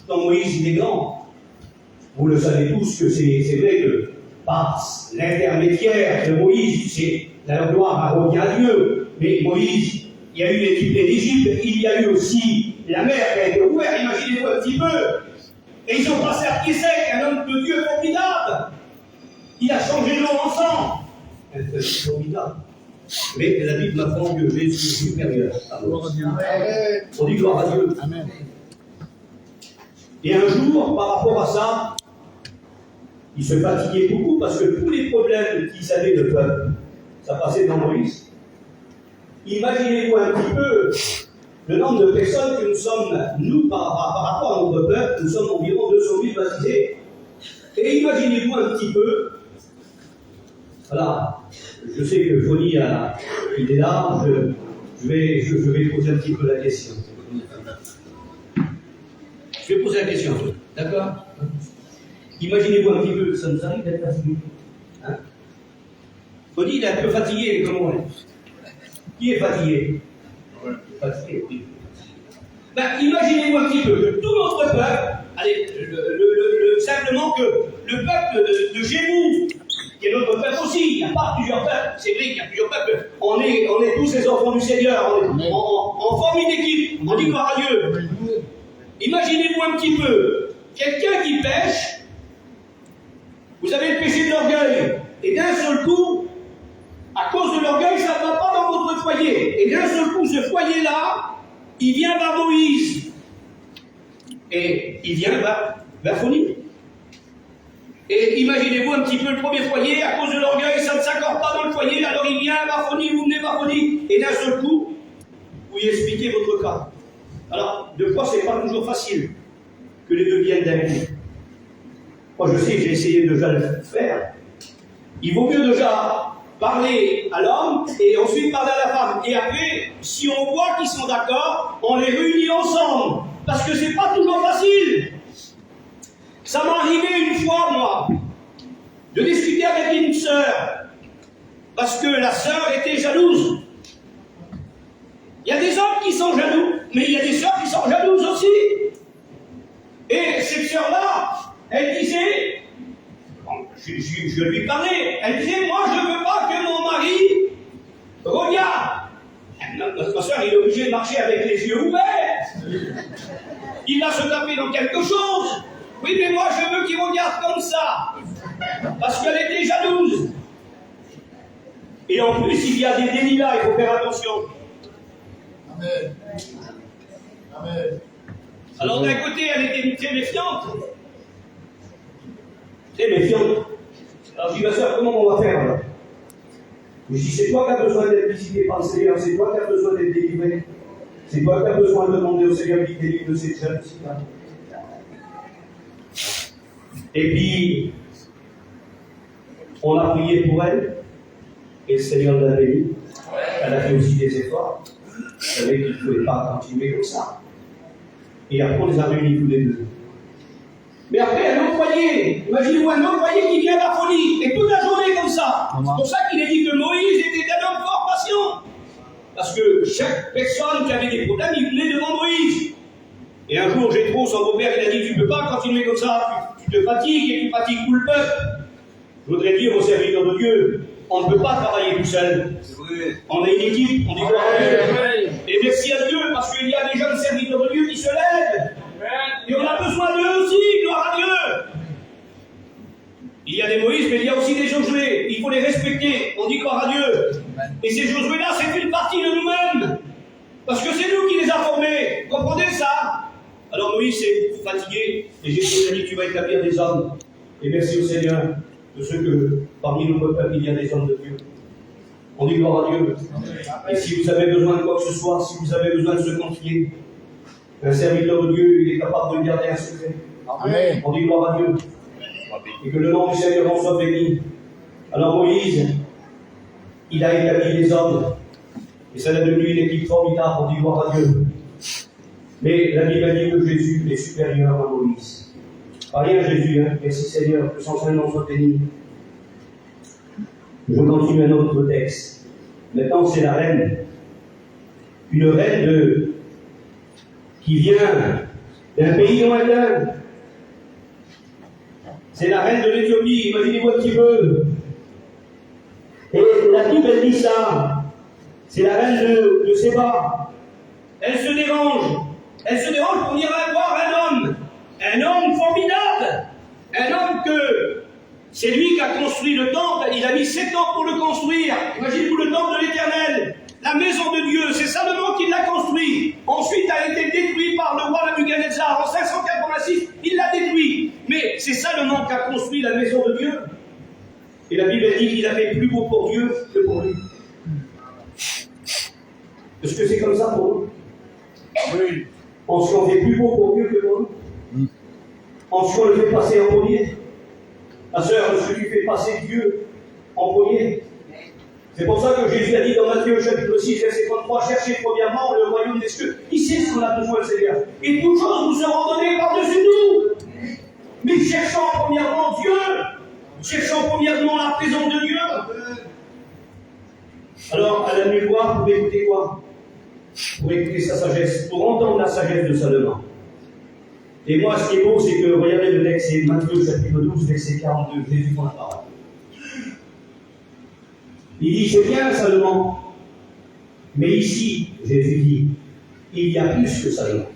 Quand Moïse, il est grand. Vous le savez tous que c'est vrai que par l'intermédiaire de Moïse, c'est la gloire revient à Dieu. Mais Moïse, il y a eu l'équipe d'Égypte, il y a eu aussi la mer qui a été ouverte, imaginez-vous un petit peu. Et ils ont passé à pied sec, un homme de Dieu formidable. Il a changé l'eau en sang. C'est formidable. Mais la Bible m'apprend que Jésus est supérieur à Moïse. On dit gloire à Dieu. Amen. Et un jour, par rapport à ça, il se fatiguait beaucoup parce que tous les problèmes qu'ils avaient de peuple, ça passait dans Moïse. Imaginez-vous un petit peu le nombre de personnes que nous sommes, nous, par rapport à notre peuple, nous sommes environ 200 000 baptisés. Et imaginez-vous un petit peu, voilà, je sais que Fonny il est là, je vais poser un petit peu la question. Je vais poser la question, d'accord? Imaginez-vous un petit peu, ça nous arrive d'être fatigué. Hein? Fonny, il est un peu fatigué, comment on est? Qui est fatigué? Fatigué, oui. Ben, imaginez-vous un petit peu que tout notre peuple, allez, simplement que le peuple de Gémou, qui est notre peuple aussi, il n'y a pas plusieurs peuples, c'est vrai qu'il y a plusieurs peuples, on est tous les enfants du Seigneur, on forme une équipe, on dit gloire à Dieu. Imaginez-vous un petit peu, quelqu'un qui pêche, vous avez le péché de l'orgueil, et d'un seul coup, à cause de l'orgueil, ça ne va pas dans votre foyer. Et d'un seul coup, ce foyer-là, il vient vers Moïse. Et il vient vers Fonny. Et imaginez-vous un petit peu le premier foyer, à cause de l'orgueil, ça ne s'accorde pas dans le foyer, alors il vient vers Fonny, vous venez vers Fonny. Et d'un seul coup, vous lui expliquez votre cas. Alors, de quoi c'est pas toujours facile que les deux viennent d'un coup. Moi, je sais, j'ai essayé déjà de le faire. Il vaut mieux déjà parler à l'homme et ensuite parler à la femme. Et après, si on voit qu'ils sont d'accord, on les réunit ensemble. Parce que c'est pas toujours facile. Ça m'est arrivé une fois, moi, de discuter avec une sœur. Parce que la sœur était jalouse. Il y a des hommes qui sont jaloux, mais il y a des sœurs qui sont jalouses aussi. Et cette sœur-là, elle disait, je lui parlais, elle disait, moi je ne veux pas que mon mari regarde. Ma soeur, il est obligé de marcher avec les yeux ouverts. Il va se taper dans quelque chose. Oui, mais moi je veux qu'il regarde comme ça. Parce qu'elle était jalouse. Et en plus, il y a des délits là, il faut faire attention. Amen. Amen. Alors d'un côté, elle était très méfiante. Très méfiante. Alors je dis, ma soeur, comment on va faire alors? Je dis, c'est toi qui as besoin d'être visité par le Seigneur, c'est toi qui as besoin d'être délivré. C'est toi qui as besoin de demander au Seigneur qui te délivre de cette jalousie-là. Et puis, on a prié pour elle, et le Seigneur l'a bénie. Elle a fait aussi des efforts. Elle savait qu'il ne pouvait pas continuer comme ça. Et après, on les a réunis tous les deux. Mais après, un autre foyer, imaginez-vous un autre foyer qui vient à la folie, et toute la journée comme ça. C'est pour ça qu'il est dit que Moïse était un homme fort patient. Parce que chaque personne qui avait des problèmes, il venait devant Moïse. Et un jour, Jéthro, son beau-père, il a dit, tu ne peux pas continuer comme ça, te fatigues et tu fatigues tout le peuple. Je voudrais dire aux serviteurs de Dieu, on ne peut pas travailler tout seul. On est une équipe, on dit gloire à Dieu. Et merci à Dieu, parce qu'il y a des jeunes serviteurs de Dieu qui se lèvent. Et on a besoin d'eux aussi, gloire à Dieu. Il y a des Moïse, mais il y a aussi des Josué. Il faut les respecter. On dit gloire à Dieu. Et ces Josué-là, c'est une partie de nous-mêmes. Parce que c'est nous qui les avons formés. Vous comprenez ça? Alors Moïse s'est fatigué. Et Jésus a dit, tu vas établir des hommes. Et merci au Seigneur de ceux que parmi nos peuples, il y a des hommes de Dieu. On dit gloire à Dieu. Et si vous avez besoin de quoi que ce soit, si vous avez besoin de se confier, un serviteur de Dieu, il est capable de garder un secret. Amen. On dit gloire à Dieu. Et que le nom du Seigneur en soit béni. Alors Moïse, il a établi des hommes. Et ça a devenu une équipe formidable, on dit gloire à Dieu. Mais la Bible dit que Jésus est supérieur à Moïse. Pas rien Jésus, hein. Merci Seigneur, que son Saint-Nom soit béni. Je continue un autre texte. Maintenant, c'est la reine. Une reine qui vient d'un pays lointain. C'est la reine de l'Éthiopie, imaginez-vous un petit peu. Et la Bible, elle dit ça. C'est la reine de Séba. Elle se dérange. Elle se dérange pour venir voir un homme. Un homme formidable. Un homme que c'est lui qui a construit le temple. Il a mis 7 ans pour le construire. Imaginez-vous le temple de l'Éternel. La maison de Dieu, c'est Salomon qui l'a construit. Ensuite, a été détruit par le roi Nabuchodonosor. En 586, il l'a détruit. Mais c'est Salomon qui a construit la maison de Dieu. Et la Bible dit qu'il a fait plus beau pour Dieu que pour lui. Est-ce que c'est comme ça pour nous? Oui. On se fait plus beau pour Dieu que pour nous. On se le fait passer en premier. Ma sœur, est-ce que tu fais passer Dieu en premier? C'est pour ça que Jésus a dit dans Matthieu chapitre 6, verset 33, cherchez premièrement le royaume des cieux. Il sait ce qu'on a besoin, Seigneur. Et toutes choses nous seront données par-dessus tout. Mais cherchons premièrement Dieu. Cherchons premièrement la présence de Dieu. Alors, à la nuit noire, pour écouter quoi? Pour écouter sa sagesse, pour entendre la sagesse de Salomon. Et moi, ce qui est beau, c'est que, regardez le texte, c'est Matthieu chapitre 12, verset 42, Jésus prend la parole. Il dit, c'est bien Salomon, mais ici, Jésus dit, il y a plus que Salomon.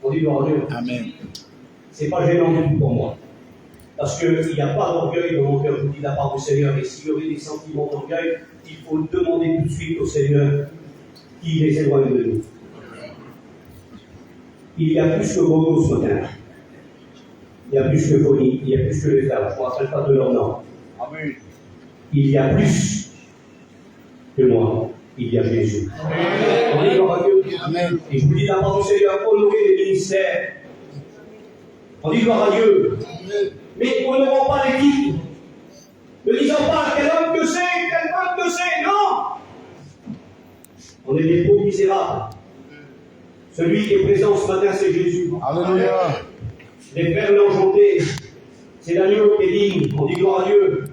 On dit gloire à Dieu. Amen. C'est pas gênant du tout pour moi. Parce qu'il n'y a pas d'orgueil dans mon cœur, je vous dis de la part du Seigneur, et s'il y aurait des sentiments d'orgueil, il faut demander tout de suite au Seigneur qu'il les éloigne de nous. Il y a plus que Romo ce matin. Il y a plus que Bonnie, il y a plus que les frères. Je ne me rappelle pas de leur nom. Amen. Il y a plus que moi. Il y a Jésus. On dit gloire à Dieu. Amen. Et je vous dis de la part du Seigneur, honorer les ministères. On dit gloire à Dieu. Mais honorons pas l'équipe. Ne disons pas quel homme que c'est, quelle femme que c'est. Non. On est des pauvres misérables. Celui qui est présent ce matin, c'est Jésus. Alléluia. Les frères l'ont chanté. C'est l'agneau qui est digne. On dit gloire à Dieu.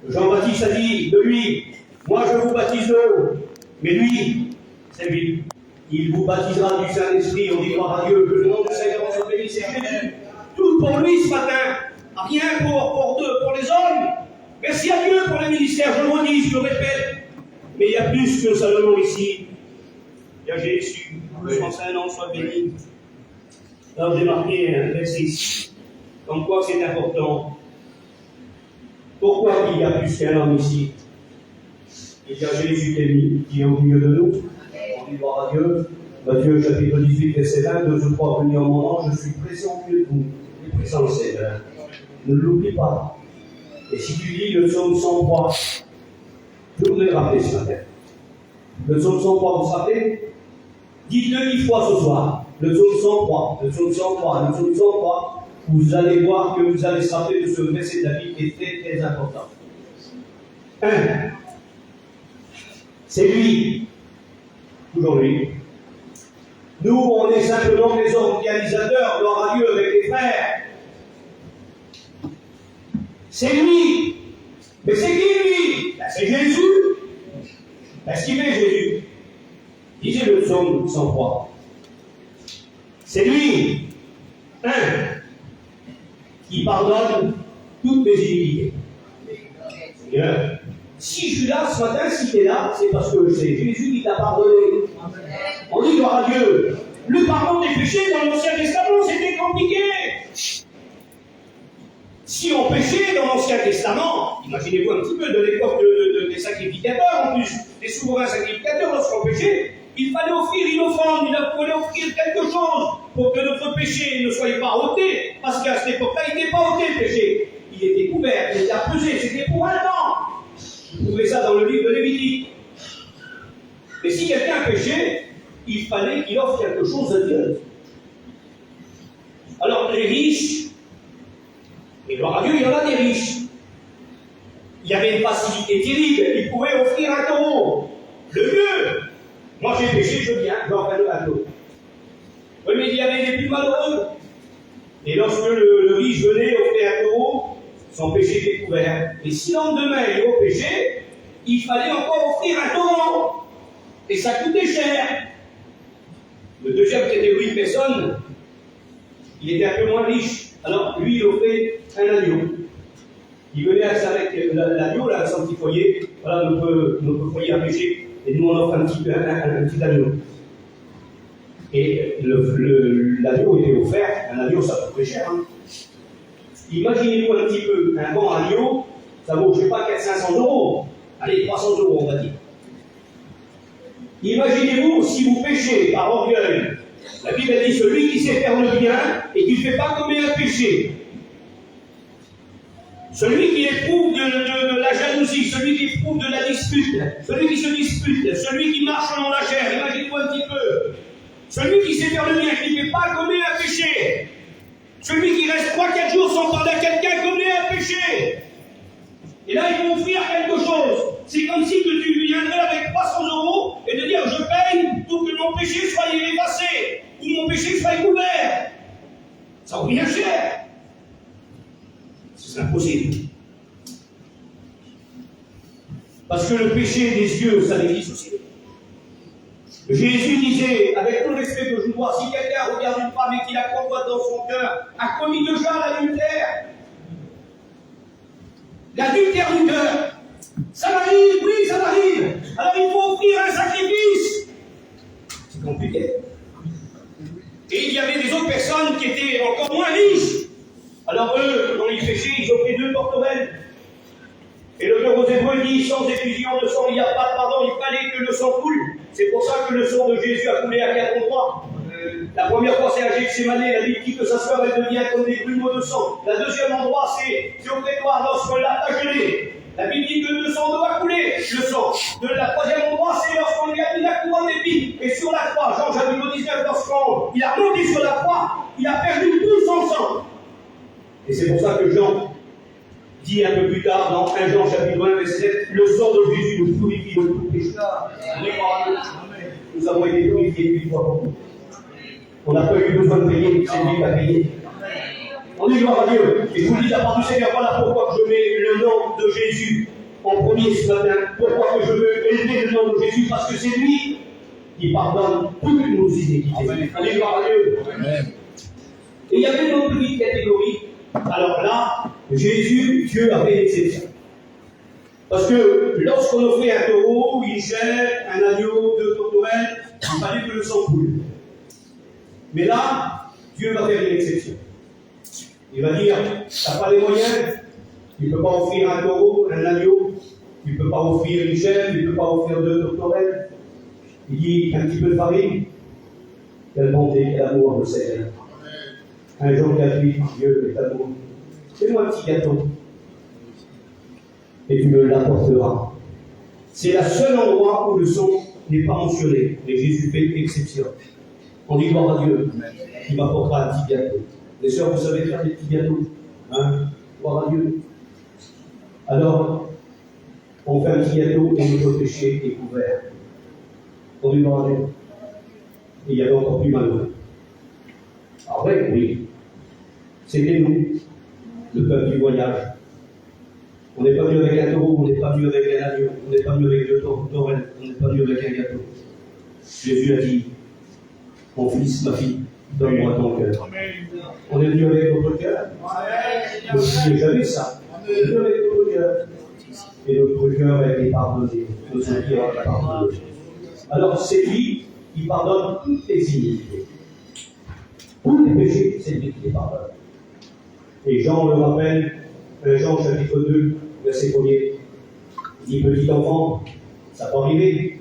Jean-Baptiste a dit de lui, moi je vous baptise d'eau. Mais lui, c'est lui. Il vous baptisera du Saint-Esprit. On dit gloire à Dieu. Que le nom du Seigneur soit béni. C'est Jésus. Tout pour lui ce matin. Rien pour les hommes. Merci à Dieu pour le ministère. Je le redis, je le répète. Mais il y a plus que Salomon ici. Il y a Jésus. Que son Saint-Nom soit béni. Alors j'ai marqué un verset ici. Comme quoi c'est important. Pourquoi il y a plus qu'un homme ici? Il y a Jésus qui est au milieu de nous. On dit gloire à Dieu. Matthieu chapitre 18, verset 20. De je crois venir en mon nom, je suis présent au milieu de vous. Et présent le Seigneur. Ne l'oublie pas. Et si tu lis le psaume 103, je voudrais le rappeler ce matin. Le psaume 103, vous vous rappelez? Dites-le 10 fois ce soir. Le psaume 103, le psaume 103, le psaume 103. Vous allez voir que vous allez se rappeler de ce verset de la Bible qui est très très important. 1. C'est lui. Toujours lui. Nous, on est simplement des organisateurs, gloire à Dieu, avec les frères. C'est lui. Mais c'est qui lui? Ben, c'est Jésus. Est-ce qu'il est Jésus? Lisez le psaume 103. C'est lui. 1. qui pardonne toutes mes iniquités. Bien. Si Judas, ce matin, si tu es là, c'est parce que c'est Jésus qui t'a pardonné. On dit gloire à Dieu. Le pardon des péchés dans l'Ancien Testament, c'était compliqué. Si on péchait dans l'Ancien Testament, imaginez-vous un petit peu de l'époque des sacrificateurs, en plus, des souverains sacrificateurs, lorsqu'on péchait, il fallait offrir une offrande, il fallait offrir quelque chose pour que notre péché ne soit pas ôté, parce qu'à cette époque-là, il n'était pas ôté le péché. Il était couvert, il était apesé, c'était pour un temps. Vous trouvez ça dans le livre de Lévitique. Mais si quelqu'un péchait, il fallait qu'il offre quelque chose à Dieu. Alors les riches, et gloire à Dieu, il y en a des riches. Il y avait une facilité terrible, ils pouvaient offrir un taureau. Le mieux. Moi j'ai péché, je viens, j'en fais un taureau. Oui, mais il y avait des plus malheureux. Et lorsque le riche venait offrir un taureau, son péché était couvert. Et si le lendemain il est au péché, il fallait encore offrir un taureau. Et ça coûtait cher. Le deuxième catégorie de personnes, il était un peu moins riche. Alors lui, il offrait un agneau. Il venait avec l'agneau, là, son petit foyer. Voilà notre foyer à péché. Et nous, on offre un petit agneau. Et l'agneau était offert. Un agneau, ça coûtait cher. Hein. Imaginez-vous un petit peu, un bon agneau, ça vaut, je ne sais pas, 400-500 euros. Allez, 300 euros, on va dire. Imaginez-vous si vous péchez par orgueil. La Bible dit celui qui sait faire le bien et qui ne fait pas commettre un péché. Celui qui éprouve de la jalousie, celui qui éprouve de la dispute, celui qui se dispute, celui qui marche dans la chair, imaginez-vous un petit peu. Celui qui sait faire le bien, qui ne fait pas commettre un péché. Celui qui reste 3-4 jours sans parler à quelqu'un commet un péché. Et là, il faut offrir quelque chose. C'est comme si tu viendrais avec 300 euros et de dire je paye pour que mon péché soit effacé ou mon péché soit couvert. Ça revient cher. C'est impossible. Parce que le péché des yeux, ça existe aussi. Jésus disait, avec tout le respect que je vous dois, si quelqu'un regarde une femme et qu'il la convoite dans son cœur, a commis déjà l'adultère. L'adultère du cœur. Ça m'arrive, oui, ça m'arrive. Alors il faut offrir un sacrifice. C'est compliqué. Et il y avait des autres personnes qui étaient encore moins riches. Alors eux, dans les péchés, ils offraient 2 porte-belles. Et le Père aux Hébreux dit, sans effusion de sang, il n'y a pas de pardon, il fallait que le sang coule. C'est pour ça que le sang de Jésus a coulé à 4 endroits. La première fois, c'est à Gethsémane, la Bible dit que sa sueur, elle devient comme des grumeaux de sang. La deuxième endroit, c'est au prétoire, lorsqu'on l'a gelé. La Bible dit que le sang doit couler, le sang. La troisième endroit, c'est lorsqu'on lui a mis la couronne d'épines. Et sur la croix, Jean chapitre 19, lorsqu'il a monté sur la croix, il a perdu tout son sang. Et c'est pour ça que Jean dit un peu plus tard dans 1 Jean chapitre 1, verset 7, le sang de Jésus nous purifie de tout péché. Nous avons été purifiés une fois pour toutes. On n'a pas eu besoin de payer, c'est lui qui a payé. On dit gloire à Dieu. Et je vous dis de la part du Seigneur, voilà pourquoi je mets le nom de Jésus en premier ce matin. Pourquoi que je veux élever le nom de Jésus? Parce que c'est lui qui pardonne toutes nos iniquités. On dit gloire à Dieu. Amen. Et il y avait une autre petite catégorie. Alors là, Jésus, Dieu a fait l'exception. Parce que lorsqu'on offrait un taureau, une chèvre, un agneau, 2 tourterelles, il fallait que le sang coule. Mais là, Dieu va faire une exception. Il va dire, tu n'as pas les moyens, tu ne peux pas offrir un taureau, un agneau, tu ne peux pas offrir une chèvre, tu ne peux pas offrir 2 tourterelles. Il dit, un petit peu de farine. Quelle bonté, quel amour le Seigneur. Un jour gratuit, Dieu est amour. Fais-moi un petit gâteau. Et tu me l'apporteras. C'est le seul endroit où le sang n'est pas mentionné. Mais Jésus fait exception. On dit gloire à Dieu. Il m'apportera un petit gâteau. Les sœurs, vous savez faire des petits gâteaux. Hein? Gloire à Dieu. Alors, on fait un petit gâteau et notre péché est couvert. On dit gloire à Dieu. Et il y avait encore plus malheureux. Ah ouais, oui. C'était nous, le peuple du voyage. On n'est pas venu avec un taureau, on n'est pas venu avec un agneau, on n'est pas venu avec 2 tourterelles, on n'est pas venu avec un gâteau. Jésus a dit, mon fils, ma fille, donne-moi ton cœur. Amen. On est venu avec notre cœur. N'oubliez jamais ça. On est venu avec notre cœur. Et notre cœur a été pardonné. Notre cœur a été pardonné. Alors c'est lui qui pardonne toutes les iniquités. Tous les péchés, c'est lui qui les pardonne. Et Jean le rappelle, Jean chapitre 2, verset 1er. Il dit, petit enfant, ça peut arriver.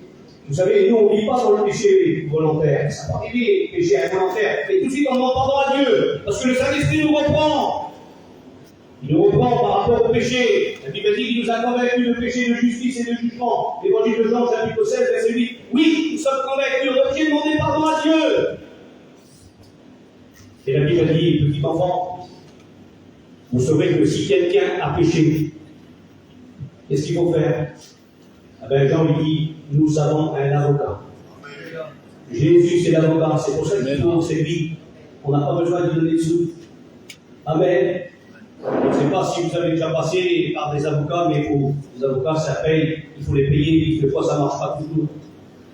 Vous savez, nous, on ne vit pas dans le péché volontaire. Ça peut arriver, péché involontaire. Mais tout de suite, on demande pardon à Dieu. Parce que le Saint-Esprit nous reprend. Il nous reprend par rapport au péché. La Bible dit qu'il nous a convaincus de péché, de justice et de jugement. L'évangile de Jean, chapitre 16, verset 8. Oui, nous sommes convaincus. On est obligé de demander pardon à Dieu. Et la Bible dit, petit enfant, vous saurez que si quelqu'un a péché, qu'est-ce qu'il faut faire? Ah ben Jean lui dit, nous avons un avocat. Jésus, c'est l'avocat. C'est pour ça qu'il faut servir. On n'a pas besoin de donner de sous. Amen. Je ne sais pas si vous avez déjà passé par des avocats, mais les avocats, ça paye. Il faut les payer. Des fois, ça ne marche pas toujours.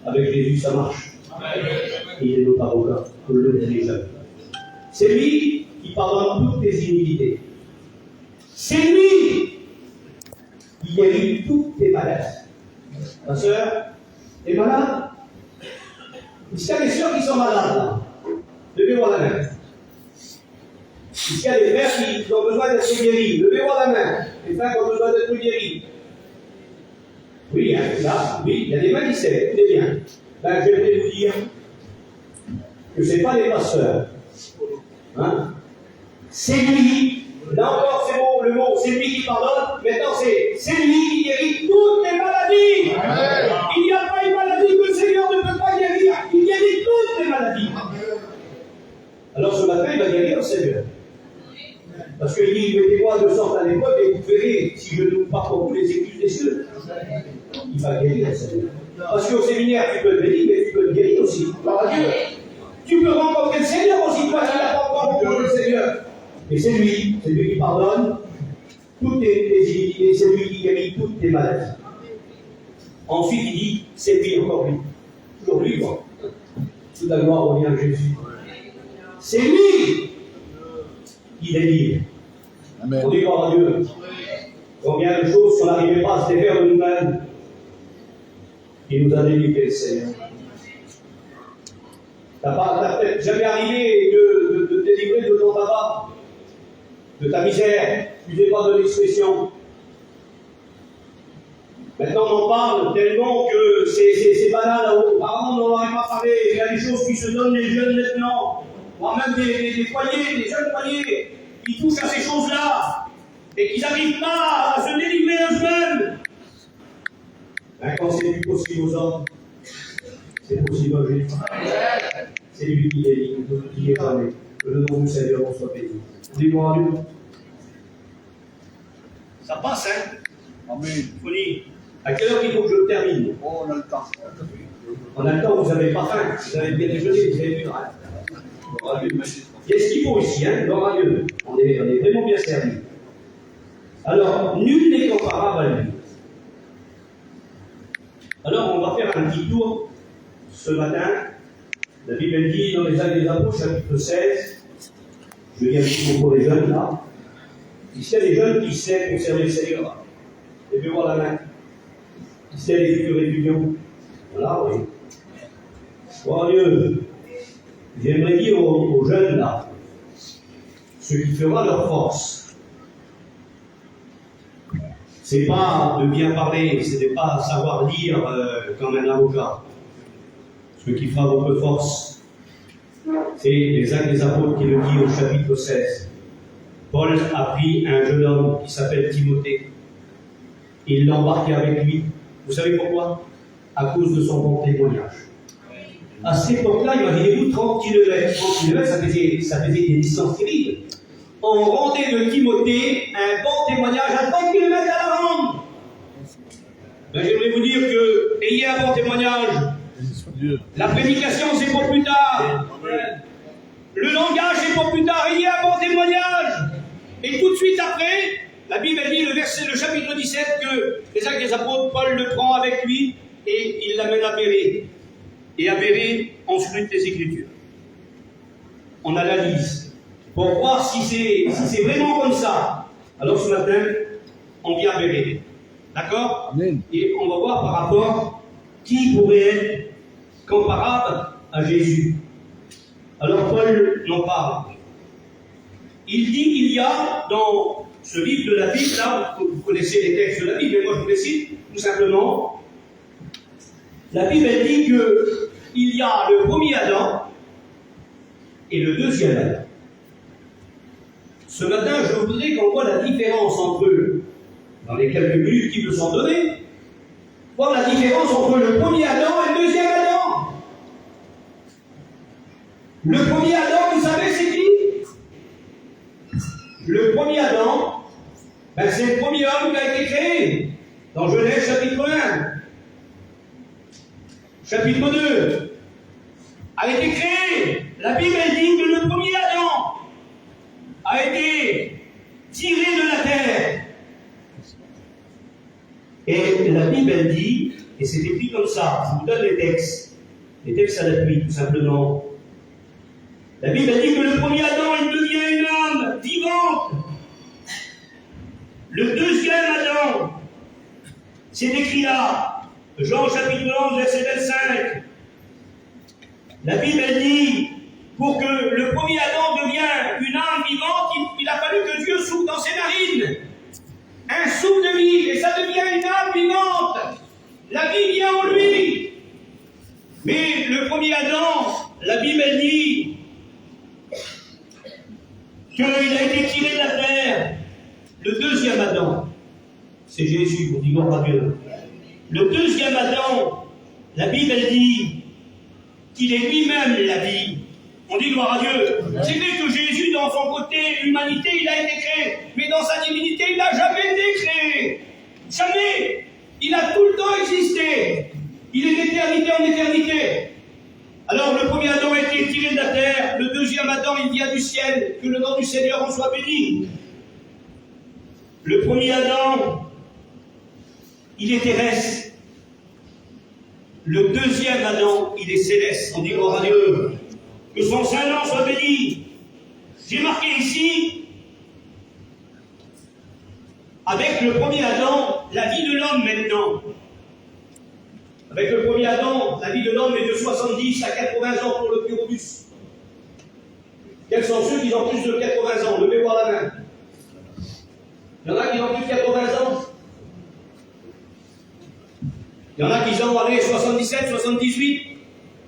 Avec Jésus, ça marche. Il est notre avocat. Je ne le dis jamais. C'est lui qui pardonne toutes les iniquités. C'est lui qui guérit toutes tes maladies. Ma soeur est malade. Est-ce qu'il y a des soeurs qui sont malades là? Levez-moi la main. Est-ce qu'il y a des frères qui ont besoin d'être guéris? Levez-moi la main. Les frères qui ont besoin d'être guéris. Oui, hein, là, oui, il y a des mains qui savent. Écoutez bien. Ben, je vais vous dire que ce n'est pas les pasteurs. Hein? C'est lui. Là encore, c'est bon, le mot, c'est lui qui pardonne. Maintenant, c'est lui qui guérit toutes les maladies. Amen. Il n'y a pas une maladie que le Seigneur ne peut pas guérir. Il guérit toutes les maladies. Alors ce matin, il va guérir le Seigneur. Parce qu'il dit, mettez-moi de sorte à l'épreuve et vous verrez si je ne vous pas pour vous les excuses des cieux. Il va guérir le Seigneur. Parce qu'au séminaire, tu peux le bénir, mais tu peux le guérir aussi. Gloire à Dieu. Tu peux rencontrer le Seigneur aussi, toi qui n'as pas encore rencontré le Seigneur. Et c'est lui qui pardonne toutes les iniquités, c'est lui qui guérit toutes les maladies. Ensuite, il dit, c'est lui, encore lui. Toujours lui, quoi. Toute la gloire revient à Jésus. C'est lui qui délivre. Amen. On dit gloire à Dieu. Combien de choses, si on n'arrivait pas à se défaire de nous-mêmes, il nous a délivré le Seigneur. T'as peut-être jamais arrivé de te délivrer de ton tabac, de ta misère, excusez pas de l'expression. Maintenant on en parle tellement que c'est banal. Apparemment on n'en aurait pas parlé. Il y a des choses qui se donnent les jeunes maintenant. Voire même des foyers, des jeunes foyers qui touchent à ces choses-là et qui n'arrivent pas à se délivrer eux-mêmes. Ben, quand c'est plus possible aux hommes, c'est possible à Jésus. C'est lui qui délivre, qui est jamais. Que le nom du Seigneur soit béni. Dis-moi à Dieu. Ça passe, hein? Amen. Folie. À quelle heure il faut que je termine? Oh, on a le temps. On a le temps, vous n'avez pas faim. Vous avez bien déjeuné, vous avez bu. Qu'est-ce qu'il faut ici, hein? Gloire à Dieu. On est vraiment bien servi. Alors, nul n'est comparable à lui. Alors, on va faire un petit tour ce matin. La Bible dit dans les Actes des Apôtres, chapitre 16, je vais dire un petit mot pour les jeunes là. Ici, il y a des jeunes qui savent conserver le Seigneur. Levez-moi la main. Ici, il y a des futurs étudiants. Voilà, oui. Gloire à Dieu. J'aimerais dire aux jeunes là, ce qui fera leur force, c'est pas de bien parler, c'est de pas savoir lire comme un avocat. Ce qui fera votre force, c'est les Actes des Apôtres qui le dit au chapitre 16. Paul a pris un jeune homme qui s'appelle Timothée. Il l'a embarqué avec lui. Vous savez pourquoi? À cause de son bon témoignage. À cette époque-là, imaginez-vous, 30 km, ça faisait des distances terribles. On rendait de Timothée un bon témoignage à 30 km à la ronde. Ben, j'aimerais vous dire que, ayez un bon témoignage. La prédication, c'est pour plus tard. Le langage, c'est pour plus tard. Ayez un bon témoignage. Et tout de suite après, la Bible dit, le chapitre 17, que les Actes des Apôtres, Paul le prend avec lui et il l'amène à Bérée. Et à Bérée, on scrute les Écritures. on analyse, pour voir si c'est vraiment comme ça. Alors ce matin, on vient vérifier. D'accord? Amen. Et on va voir par rapport qui pourrait être comparable à Jésus. Alors Paul en parle. Il dit qu'il y a dans ce livre de la Bible, là, vous connaissez les textes de la Bible, mais moi je vous les cite tout simplement. La Bible elle dit qu'il y a le premier Adam et le deuxième Adam. Ce matin, je voudrais qu'on voit la différence entre eux, dans les quelques minutes qui me sont données, voir la différence entre le premier Adam et le deuxième Adam. Le premier Adam, vous savez, c'est qui? Le premier Adam, ben, c'est le premier homme qui a été créé, dans Genèse chapitre 1. Chapitre 2 a été créé. La Bible elle dit que le premier Adam a été tiré de la terre. Et la Bible elle dit, et c'est écrit comme ça, je vous donne les textes à l'appui tout simplement. La Bible elle dit que le premier Adam il devient une âme vivante. Le deuxième Adam, c'est écrit là. Jean chapitre 11, verset 25. La Bible elle dit, pour que le premier Adam devienne une âme vivante, il a fallu que Dieu souffle dans ses narines un souffle de vie, et ça devient une âme vivante. La vie vient en lui. Mais le premier Adam, la Bible elle dit qu'il a été tiré de la terre. Le deuxième Adam, c'est Jésus, on dit gloire à Dieu. Le deuxième Adam, la Bible elle dit qu'il est lui-même la vie. On dit gloire à Dieu. C'est vrai que Jésus, dans son côté humanité, il a été créé, mais dans sa divinité, il n'a jamais été créé. Jamais. Il a tout le temps existé. Il est d'éternité en éternité. Alors le premier Adam a été tiré de la terre, le deuxième Adam il vient du ciel, que le nom du Seigneur en soit béni. Le premier Adam, il est terrestre. Le deuxième Adam, il est céleste. On dit gloire à Dieu. Que son Saint-Nom soit béni. J'ai marqué ici, avec le premier Adam, la vie de l'homme maintenant. Avec le premier Adam, la vie de l'homme est de 70 à 80 ans pour le Pyrobus. Quels sont ceux qui ont plus de 80 ans? Levez voir la main. Il y en a qui ont plus de 80 ans. Il y en a qui ont allé 77, 78.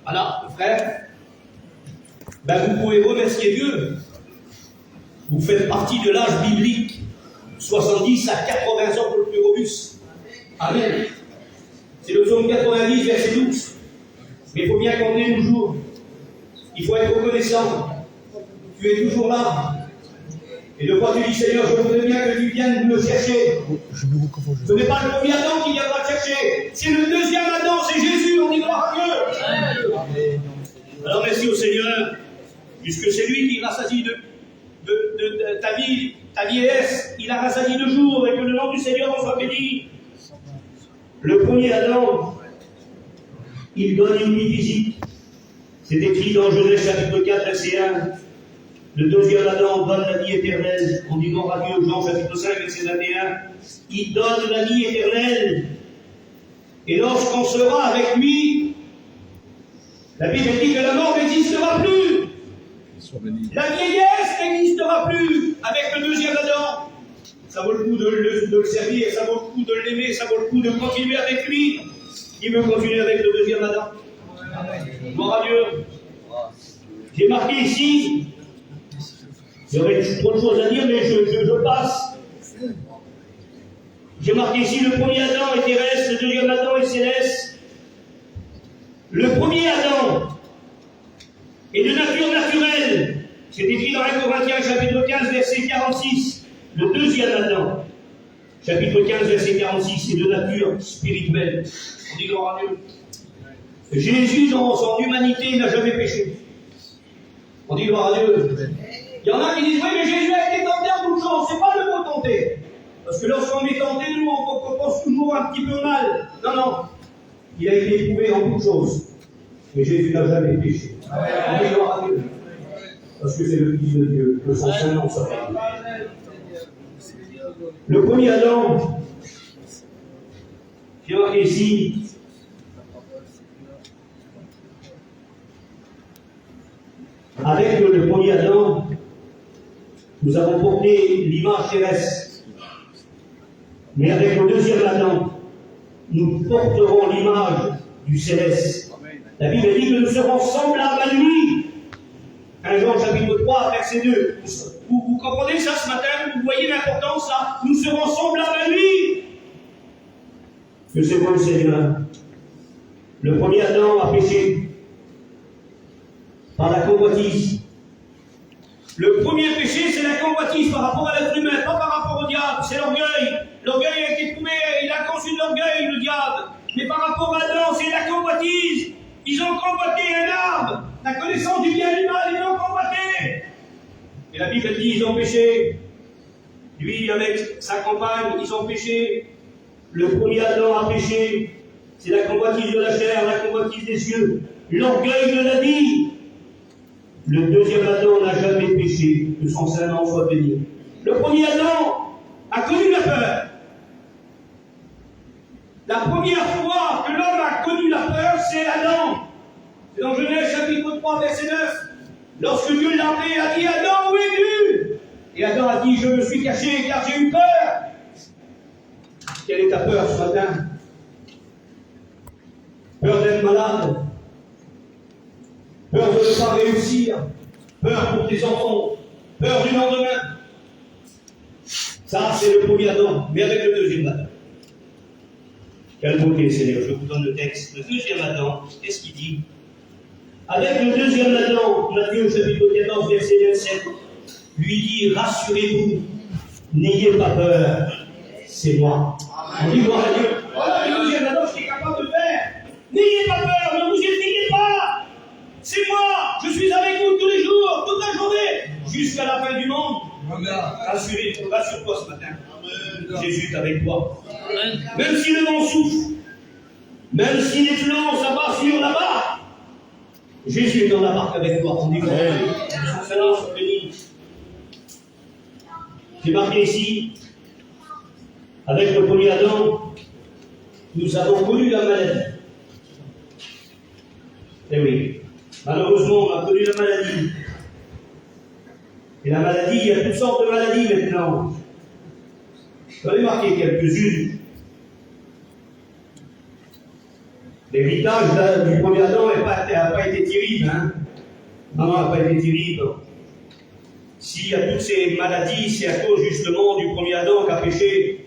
Voilà, frère. Ben vous pouvez remercier Dieu. Vous faites partie de l'âge biblique. 70 à 80 ans pour le Pyrobus. Amen. C'est le psaume 90, verset 12. Mais il faut bien compter nos jours. Il faut être reconnaissant. Tu es toujours là. Et de quoi tu dis, Seigneur, je voudrais bien que tu viennes me chercher. Ce n'est pas le premier Adam qui viendra te chercher. C'est le deuxième Adam, c'est Jésus. On dit gloire à Dieu. Alors merci au Seigneur, puisque c'est lui qui rassasie de ta vie, ta vieillesse. Il a rassasié de jour, et que le nom du Seigneur en soit béni. Le premier Adam, il donne une vie physique. C'est écrit dans Genèse chapitre 4, verset 1. Le deuxième Adam donne la vie éternelle. On dit gloire à Dieu, Jean chapitre 5, verset 21. Il donne la vie éternelle. Et lorsqu'on sera avec lui, la Bible dit que la mort n'existera plus. La vieillesse n'existera plus avec le deuxième Adam. Ça vaut le coup de le servir, ça vaut le coup de l'aimer, ça vaut le coup de continuer avec lui. Il veut continuer avec le deuxième Adam. Gloire à Dieu. J'ai marqué ici, il y aurait trop de choses à dire, mais je passe. J'ai marqué ici, le premier Adam est terrestre, le deuxième Adam est céleste. Le premier Adam est de nature naturelle. C'est écrit dans 1 Corinthiens chapitre 15, verset 46. Le deuxième Adam, chapitre 15, verset 46, est de nature spirituelle. On dit gloire à Dieu. Jésus, dans son humanité, n'a jamais péché. On dit gloire à Dieu. Il y en a qui disent, oui, mais Jésus a été tenté en toutes choses. C'est pas le mot tenté. Parce que lorsqu'on est tenté, nous, on pense toujours un petit peu mal. Non, non. Il a été éprouvé en toutes choses. Mais Jésus n'a jamais péché. On dit gloire à Dieu. parce que c'est le Fils de Dieu, que son Saint nom soit béni. Le premier Adam, j'ai marqué ici, avec le premier Adam, nous avons porté l'image terrestre. Mais avec le deuxième Adam, nous porterons l'image du céleste. La Bible dit que nous serons semblables à lui. 1 Jean chapitre 3, verset 2. Vous comprenez ça ce matin? Vous voyez l'importance là? Nous serons semblables à lui. Que c'est bon le Seigneur. Le premier Adam a péché par la convoitise. Le premier péché, c'est la convoitise par rapport à l'être humain, pas par rapport au diable, c'est l'orgueil. L'orgueil a été trouvé, il a conçu de l'orgueil, le diable. Mais par rapport à Adam, c'est la convoitise. Ils ont convoité un arbre, la connaissance du bien et du mal, ils l'ont convoité. Et la Bible dit, ils ont péché. Lui, avec sa compagne, ils ont péché. Le premier Adam a péché. C'est la convoitise de la chair, la convoitise des yeux, l'orgueil de la vie. Le deuxième Adam n'a jamais péché, que son Saint nom soit béni. Le premier Adam a connu la peur. La première fois que l'homme a connu la peur, c'est Adam. C'est dans Genèse chapitre 3, verset 9. Lorsque Dieu l'a appelé, il a dit, Adam, où es-tu? Et Adam a dit, je me suis caché car j'ai eu peur. Quelle est ta peur ce matin? Peur d'être malade, peur de ne pas réussir, peur pour tes enfants, peur du lendemain. Ça, c'est le premier Adam, mais avec le deuxième Adam. Quelle beauté, Seigneur, je vous donne le texte. Le deuxième Adam, qu'est-ce qu'il dit? Avec le deuxième Adam, Matthieu chapitre 14, verset 27, lui dit, rassurez-vous, n'ayez pas peur, c'est moi. On dit gloire à Dieu. Voilà le deuxième Adam, ce qu'il est capable de faire. N'ayez pas peur, ne vous effrayez pas. C'est moi, je suis avec vous tous les jours, toute la journée, jusqu'à la fin du monde. Rassure-toi ce matin. Jésus est avec toi. Même si le vent souffle, même si les flancs s'abattent sur la barque, Jésus est dans la barque avec toi. On dit gloire à Dieu. Son Saint-Nom soit béni. J'ai marqué ici, avec le premier Adam, nous avons connu la maladie. Eh oui, malheureusement, on a connu la maladie. Et la maladie, il y a toutes sortes de maladies maintenant. J'en ai marqué quelques-unes. L'héritage du premier Adam n'a pas été terrible. Hein? Non, n'a pas été terrible. S'il y a toutes ces maladies, c'est à cause justement du premier Adam qui a péché.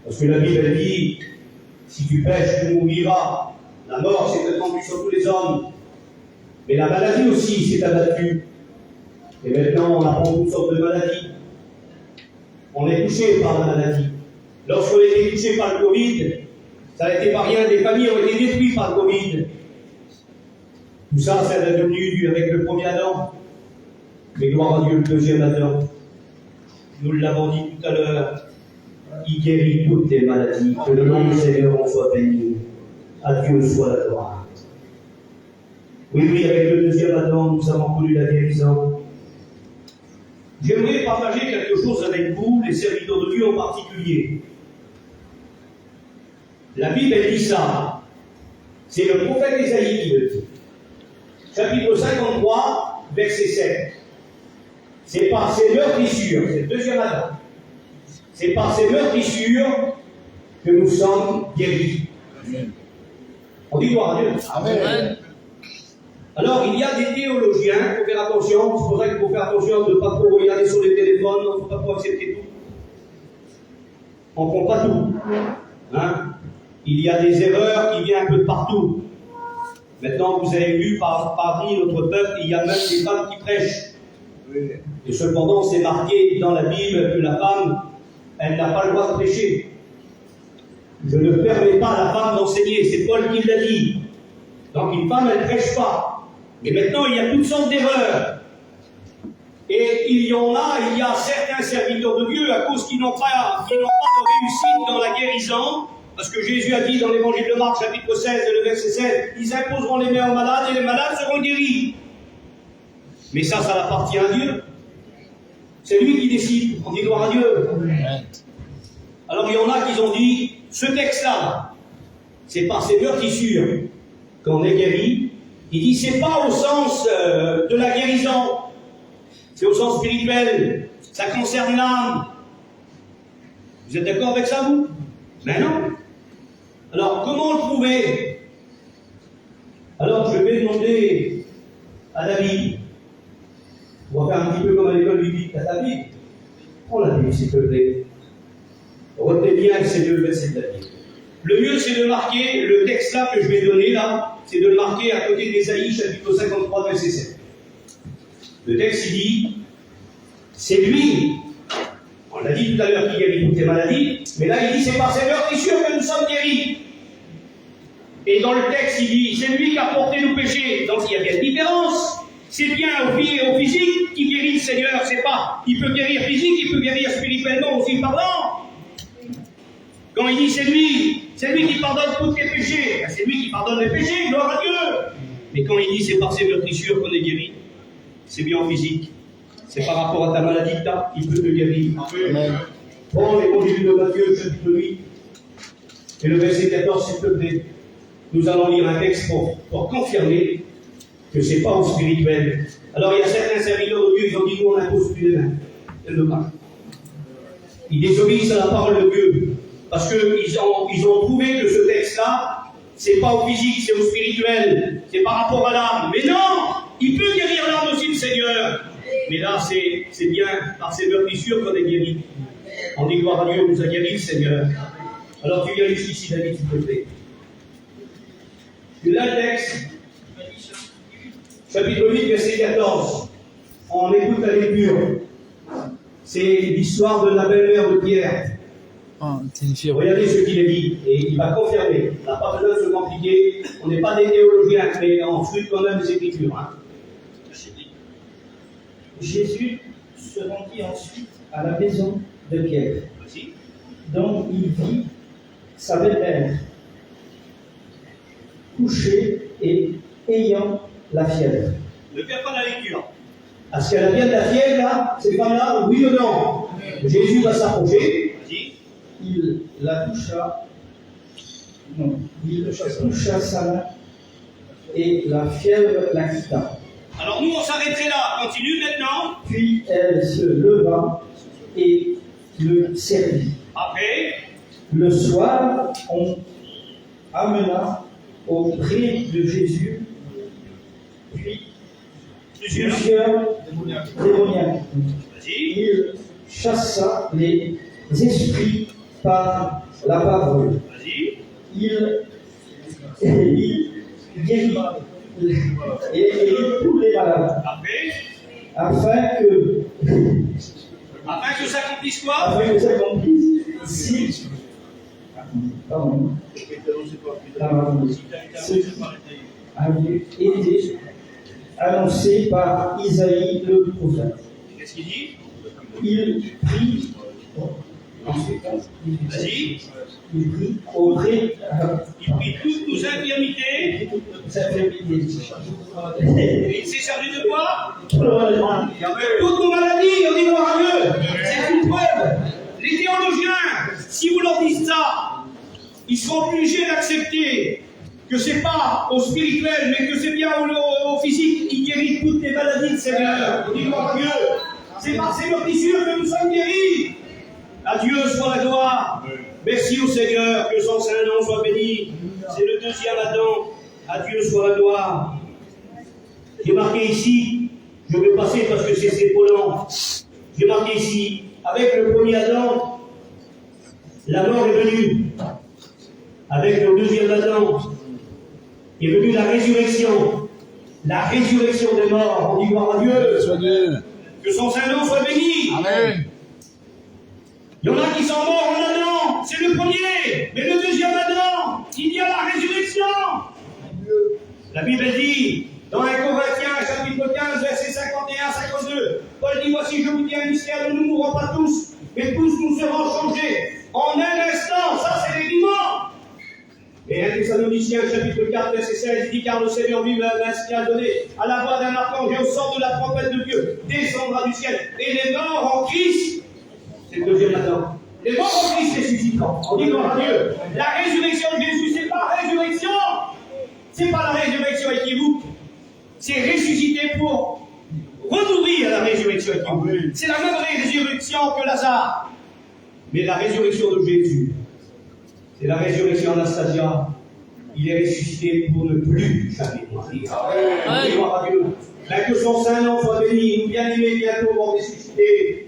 Parce que la Bible dit, si tu pèches, tu mouriras. La mort s'est étendue sur tous les hommes. Mais la maladie aussi s'est abattue. Et maintenant, on apprend toutes sortes de maladies. On est touché par la maladie. Lorsqu'on a été touché par le Covid, ça n'a été pas rien, des familles ont été détruites par le Covid. Tout ça, c'est devenu avec le premier Adam. Mais gloire à Dieu, le deuxième Adam. Nous l'avons dit tout à l'heure, il guérit toutes les maladies. Que le nom du Seigneur en soit béni. À Dieu soit la gloire. Oui, avec le deuxième Adam, nous avons connu la guérison. J'aimerais partager quelque chose avec vous, les serviteurs de Dieu en particulier. La Bible dit ça. C'est le prophète Ésaïe qui le dit. Chapitre 53, verset 7. C'est par ces meurtrissures, c'est le deuxième Adam. C'est par ces meurtrissures que nous sommes guéris. Amen. On dit gloire à Dieu. Amen. Alors, il y a des théologiens, il faut faire attention, c'est pour ça qu'il faut faire attention de ne pas trop regarder sur les téléphones, il ne faut pas trop accepter tout. On ne comprend pas tout. Hein? Il y a des erreurs qui viennent un peu de partout. Maintenant, vous avez vu parmi notre peuple, il y a même des femmes qui prêchent. Et cependant, c'est marqué dans la Bible que la femme, elle n'a pas le droit de prêcher. Je ne permets pas à la femme d'enseigner, c'est Paul qui l'a dit. Donc une femme, elle ne prêche pas. Et maintenant, il y a toutes sortes d'erreurs. Et il y a certains serviteurs de Dieu, à cause qu'ils n'ont pas de réussite dans la guérison, parce que Jésus a dit dans l'évangile de Marc, chapitre 16, le verset 16, ils imposeront les mains aux malades et les malades seront guéris. Mais ça appartient à Dieu. C'est lui qui décide. On dit gloire à Dieu. Alors il y en a qui ont dit, ce texte-là, c'est par ces meurtrissures qu'on est guéri. Il dit, c'est pas au sens de la guérison, c'est au sens spirituel. Ça concerne l'âme. Vous êtes d'accord avec ça, vous? Ben non. Alors, comment le prouver? Alors, je vais demander à David, on va faire un petit peu comme à l'école biblique à David. Prends la Bible, s'il te plaît. Retenez bien ces deux versets de la Bible. Le mieux, c'est de marquer le texte là que je vais donner là, c'est de le marquer à côté d'Ésaïe, chapitre 53, verset 7. Le texte, il dit, c'est lui, on l'a dit tout à l'heure, qui guérit toutes les maladies, mais là, il dit, c'est par ses meurtrissures que nous sommes guéris. Et dans le texte, il dit, c'est lui qui a porté nos péchés. Donc, il y a bien une différence. C'est bien au physique qui guérit le Seigneur, c'est pas, il peut guérir physique, il peut guérir spirituellement aussi parlant. Quand il dit c'est lui qui pardonne tous les péchés, c'est lui qui pardonne les péchés, gloire à Dieu. Mais quand il dit c'est par ses meurtrissures qu'on est guéri, c'est bien en physique. C'est par rapport à ta maladie que t'as, il peut te guérir. Amen. Prends l'évangile de Matthieu, chapitre 8, et le verset 14, s'il te plaît. Nous allons lire un texte pour confirmer que c'est pas au spirituel. Alors il y a certains serviteurs de Dieu, ils ont dit nous on impose plus les mains. Elle le marque. Ils désobéissent à la parole de Dieu. Parce qu'ils ont trouvé que ce texte-là, c'est pas au physique, c'est au spirituel, c'est par rapport à l'âme. Mais non, il peut guérir l'âme aussi, le Seigneur. Mais là, c'est bien par ses meurtrissures qu'on est guéri. On dit gloire à Dieu, on nous a guéri, le Seigneur. Alors tu viens jusqu'ici, David, s'il te plaît. Tu l'as le texte, chapitre 8, verset 14. On écoute la lecture. C'est l'histoire de la belle-mère de Pierre. Regardez ce qu'il a dit, et il va confirmer. On n'a pas besoin de se compliquer, on n'est pas des théologiens, mais on scrute quand même les Écritures. Hein. Jésus se rendit ensuite à la maison de Pierre, dont il vit sa belle-mère, couchée et ayant la fièvre. Ne perds pas la lecture. Est-ce qu'elle a bien de la fièvre, là, cette femme-là, oui ou non? Jésus va s'approcher. Il la toucha, non, il toucha sa main et la fièvre la quitta. Alors nous on s'arrêterait là, continue maintenant. Puis elle se leva et le servit. Après, le soir, on amena auprès de Jésus puis plusieurs démoniaques. Il chassa les esprits par la parole. Il guérit tous les malades. Afin que s'accomplisse quoi? Afin que s'accomplisse si. Pardon. Ce qui avait été annoncé par Isaïe le prophète. Qu'est-ce qu'il dit? Il prie. Ensuite, il prie auprès. Il prie toutes nos infirmités. Et il s'est servi de quoi? Toutes nos maladies, on dit gloire à Dieu. C'est une preuve. Les théologiens, si vous leur dites ça, ils seront obligés d'accepter que c'est pas au spirituel, mais que c'est bien au physique qui guérit toutes les maladies de Seigneur. On dit gloire à Dieu. C'est par ces meurtrissures que nous sommes guéris. À Dieu soit la gloire. Merci au Seigneur, que son Saint-Nom soit béni. C'est le deuxième Adam. À Dieu soit la gloire. J'ai marqué ici, je vais passer parce que c'est Paulant. J'ai marqué ici, avec le premier Adam, la mort est venue. Avec le deuxième Adam, est venue la résurrection. La résurrection des morts. On dit gloire à Dieu. Que son Saint-Nom soit béni. Amen. Il y en a qui sont morts en Adam, c'est le premier. Mais le deuxième Adam, il y a la résurrection. La Bible dit, dans 1 Corinthiens, chapitre 15, versets 51-52, Paul dit, voici, je vous dis un mystère, nous ne mourrons pas tous, mais tous nous serons changés. En un instant, ça c'est l'événement. Et 1 Thessaloniciens Thessaloniciens, chapitre 4, verset 16, il dit, car le Seigneur lui-même ainsi a donné à la voix d'un archange et au son de la trompette de Dieu, descendra du ciel, et les morts en Christ, c'est le deuxième Adam, les morts en Christ ressusciteront. On dit gloire à Dieu. La résurrection de Jésus, c'est pas résurrection, c'est pas la résurrection équivoque, c'est ressusciter pour renourrir la résurrection équivoque. C'est la même résurrection que Lazare, mais la résurrection de Jésus, c'est la résurrection Anastasia. Il est ressuscité pour ne plus jamais mourir. Gloire à Dieu. Que son Saint-Nom soit béni. Nous bien-aimés bientôt vont ressusciter.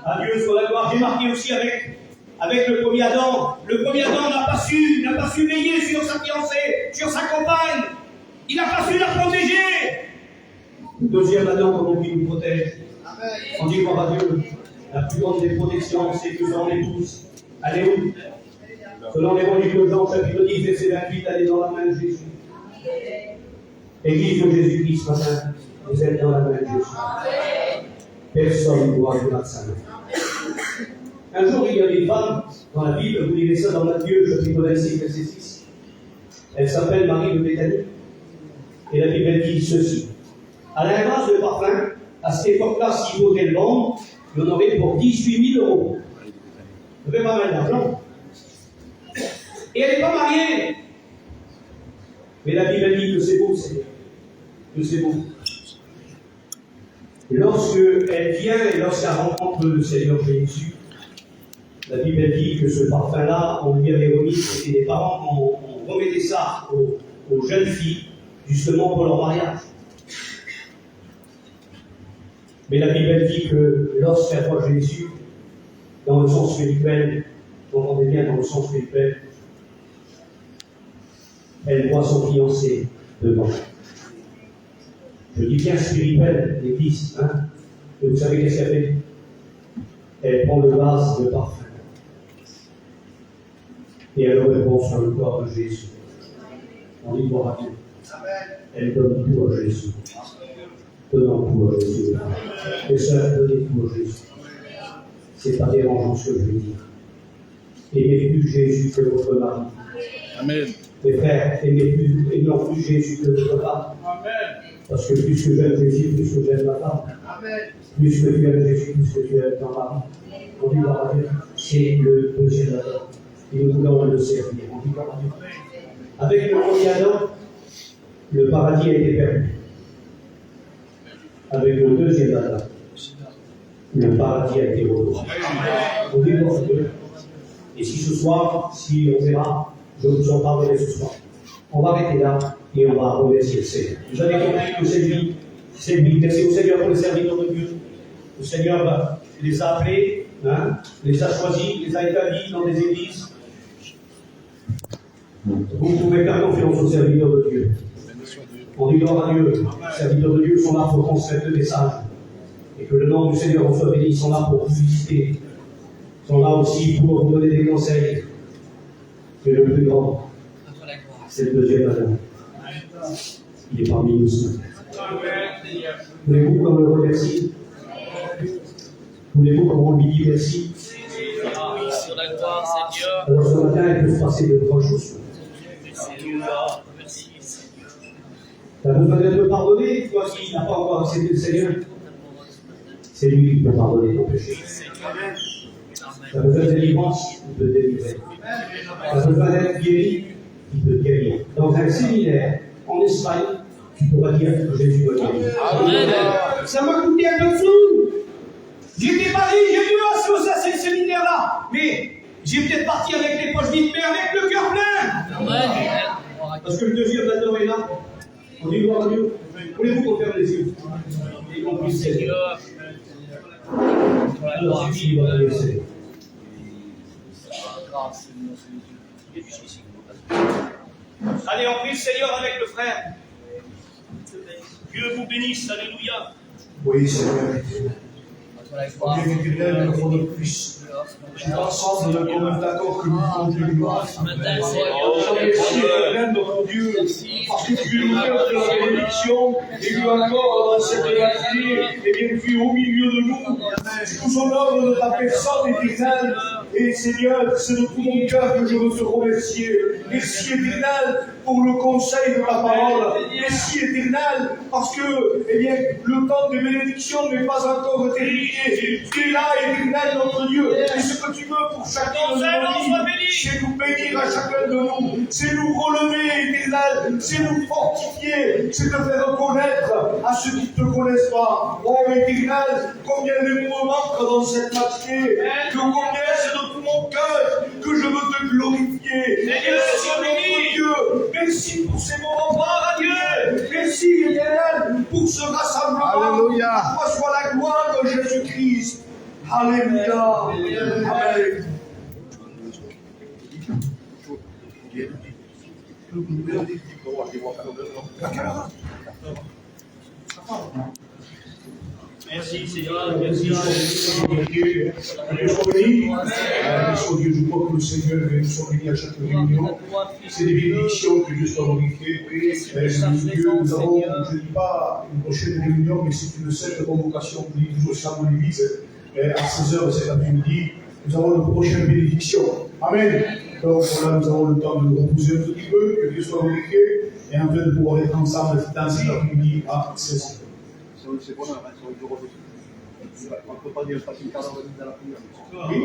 À Dieu soit la gloire. J'ai marqué aussi avec le premier Adam. Le premier Adam n'a pas su veiller sur sa fiancée, sur sa compagne. Il n'a pas su la protéger. Le deuxième Adam, comme on dit, nous protège. On dit gloire à Dieu. La plus grande des protections, c'est que son épouse, elle est où? Selon l'évangile de Jean, chapitre 10, verset 28, elle est dans la main de Jésus. Église de Jésus-Christ, ce matin, vous êtes dans la main de Jésus. Personne ne doit jouer sa main. Un jour, il y avait une femme dans la Bible, vous lirez ça dans Matthieu, chapitre 26, verset 6. Elle s'appelle Marie de Béthanie. Et la Bible dit ceci. À l'inverse de parfum, à cette époque-là, s'il faudrait le vendre, il y en aurait pour 18 000 euros. Ça fait pas mal d'argent. Et elle n'est pas mariée. Mais la Bible dit que c'est beau, Seigneur. Que c'est beau. Lorsqu'elle vient et lorsqu'elle rencontre le Seigneur Jésus, la Bible dit que ce parfum-là, on lui avait remis, et les parents ont remetté ça aux jeunes filles, justement pour leur mariage. Mais la Bible dit que lorsqu'elle voit Jésus, dans le sens spirituel, vous entendez bien dans le sens spirituel, elle voit son fiancé devant. Je dis bien spirituel, l'église, hein. Et vous savez qu'est-ce qu'elle fait? Elle prend le vase de parfum. Et elle le répand sur le corps de Jésus. On dit gloire à Dieu. Elle donne tout à Jésus. Donnons tout à Jésus. Les sœurs, donnez tout à Jésus. C'est pas dérangeant ce que je veux dire. Aimez plus Jésus que votre mari. Amen. Mes frères, aimons plus Jésus que votre femme. Amen. Parce que plus que j'aime Jésus, plus que j'aime ma femme. Amen. Plus que tu aimes Jésus, plus que tu aimes ton mari. On dit gloire à Dieu. C'est le deuxième Adam. Et nous voulons le servir. On dit gloire à Dieu. Avec le premier Adam, le paradis a été perdu. Avec le deuxième Adam, le paradis a été redonné. On dit gloire à Dieu. Et si ce soir, si on verra, je vous en parlerai ce soir. On va arrêter là et on va remercier le Seigneur. Vous avez compris que c'est lui. Merci au Seigneur pour les serviteurs de Dieu. Le Seigneur les a appelés, hein, les a choisis, les a établis dans des églises. Vous pouvez faire confiance aux serviteurs de Dieu. On dit gloire à Dieu. Les serviteurs de Dieu sont là pour transmettre le message. Et que le nom du Seigneur en soit béni. Ils sont là pour vous visiter. Ils sont là aussi pour vous donner des conseils. Mais le plus grand, c'est le deuxième Adam. Il est parmi nous ce matin. Voulez-vous qu'on le remercie? Voulez-vous qu'on lui dise merci? Alors ce matin, il peut se passer de grandes choses. Tu as besoin d'être pardonné, toi qui n'as pas encore accepté le Seigneur. C'est lui qui peut pardonner ton péché. Tu as besoin de délivrance, il peut te délivrer. Tu as besoin d'être guéri, il peut te guérir. Dans un séminaire en Espagne, tu pourras dire que Jésus va guérir. Ça m'a coûté un peu de sous. J'étais Paris, j'ai dû associer ce séminaire-là. Mais j'ai peut-être parti avec les poches vides, mais avec le cœur plein. Parce que le deuxième Adam est là. On dit gloire à Dieu. Voulez-vous qu'on ferme les yeux et qu'on puisse céder? Alors, c'est qui va te laisser? Allez, on prie le Seigneur avec le frère. Dieu vous bénisse, alléluia. Oui, Seigneur. Dieu éternel, une fois de plus, ensemble, le commun d'accord que nous pouvons Dieu gloire. Merci éternel, notre Dieu, parce que tu es l'auteur de la bénédiction, et que encore dans cette matinée, et bien tu es au milieu de nous. Nous sommes l'œuvre de ta personne éternelle. Et Seigneur, c'est de tout mon cœur que je veux te remercier. Merci éternel pour le conseil de la parole. Merci éternel parce que, eh bien, le temps de bénédiction n'est pas encore terminé. Tu es là, éternel, notre Dieu. Et ce que tu veux pour chacun de nos vies, c'est nous bénir à chacun de nous. C'est nous relever, éternel. C'est nous fortifier. C'est te faire reconnaître à ceux qui ne te connaissent pas. Oh, éternel, combien de mots manquent dans cette matinée. Que combien c'est de tout mon cœur que je veux te glorifier. Merci, notre Dieu. Merci pour ces moments. Dieu. Merci, éternel, pour ce rassemblement. Alléluia. À toi soit la gloire de Jésus-Christ. Alléluia. Amen. Merci Seigneur, merci Dieu. Dieu soit béni. Dieu, je crois que le Seigneur nous soit béni à chaque réunion. C'est des bénédictions que Dieu soit glorifié. Dieu, nous avons, je ne dis pas une prochaine réunion, mais c'est une simple convocation pour nous au sein de l'Église. À 16h cet après-midi, nous avons une prochaine bénédiction. Amen. Donc voilà, nous avons le temps de nous reposer un petit peu, que Dieu soit glorifié, et en fait de pouvoir être ensemble dans cet après-midi à 16h. On ne peut pas dire que c'est une dans la prière. Oui.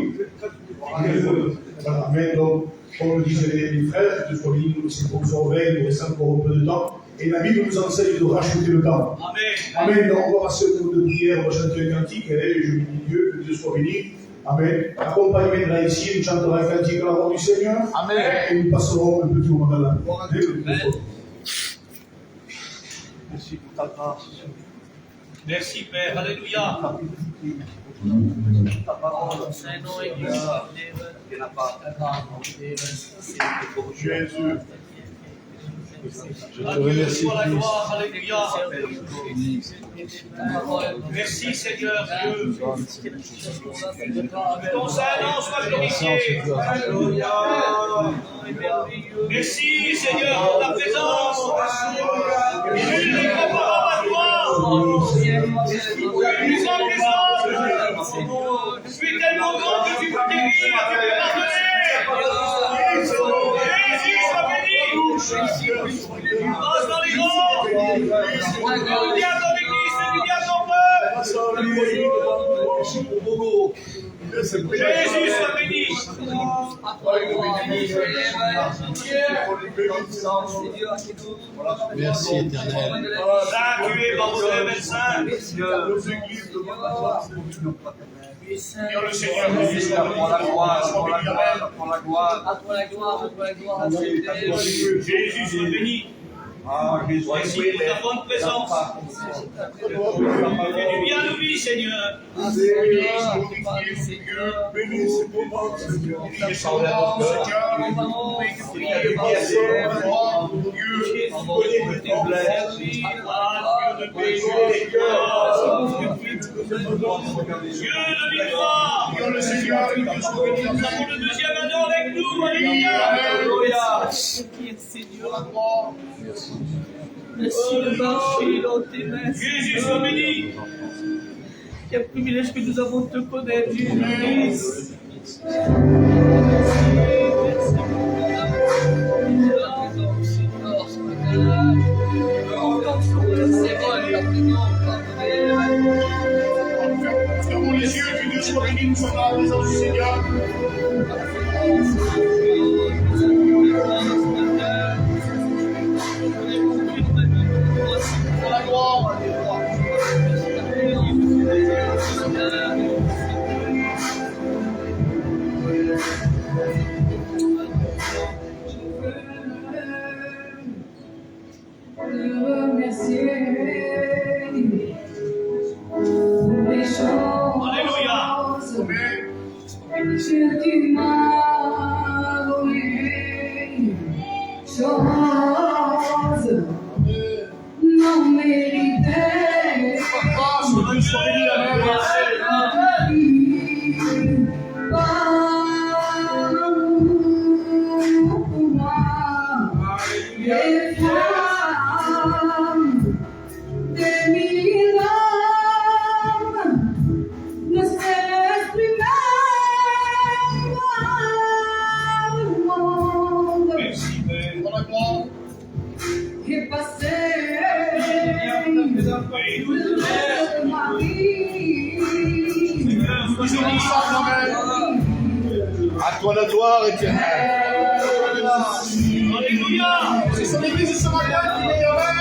Voilà, mais donc, comme le disaient les frères, que soit béni, nous aussi pour nous veille, il nous reste encore un peu de temps. Et la Bible nous enseigne de racheter le temps. Amen. Amen. Donc, on va passer au tour de prière, on va chanter un cantique, et je bénis Dieu, que Dieu soit béni. Amen. Accompagné de là ici, nous chanterons un cantique à la voix du Seigneur. Amen. Et nous passerons un petit moment dans la gloire. Merci pour ta grâce. Merci Père, alléluia. Ta parole, Saint-Nom est glorifié. il n'y en a pas. Jésus. Je te remercie, pour la Christ. gloire, alléluia. Merci Seigneur Dieu. Ton Saint-Nom soit glorifié. Alléluia. Merci Seigneur pour ta présence. Nul n'est comparable à toi. Tu es présent. Je suis tellement grand que tu peux guérir, tu peux pardonner. Jésus soit béni. Passe dans les rangs. Dis à ton église, dis à ton peuple. Jésus soit béni. Merci éternel. Saint, tu es bon, Saint. Dieu le Seigneur, pour la gloire, pour la gloire, pour la gloire. Pour la gloire, Jésus soit béni. Merci pour ta bonne présence. Fais du bien à nos vies, Seigneur. Dieu de victoire. Le Seigneur, Nous avons le deuxième ado avec nous. Alléluia. Merci de marcher dans tes mains. Jésus soit béni. Quel privilège que nous avons de te connaître, Jésus. fermons les yeux, que Dieu soit béni, nous sommes dans la présence du Seigneur. Pour la gloire, Alléluia. Tu m'as Disons ensemble, amen. À toi la gloire éternelle. Alléluia. C'est son église ce matin qui dit amen.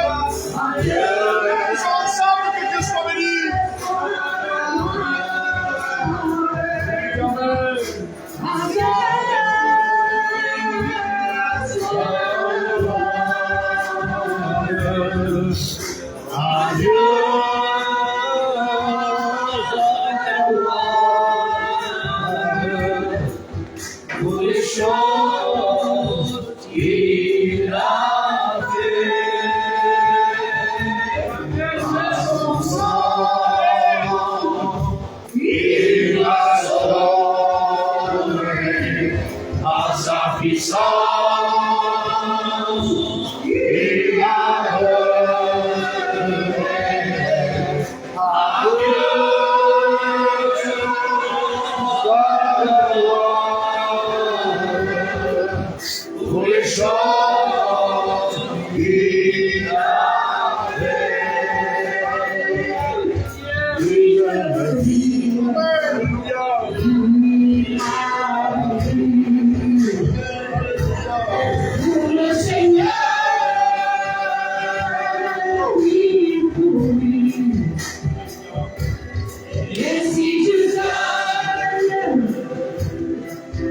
Disons ensemble que Dieu soit béni. Pour les choses qu'il a fait, à son sang, il a sauvé, à sa puissance, il a donné à Dieu. Pour les choses qu'il a pour le Seigneur, oui, pour lui. Et si je donne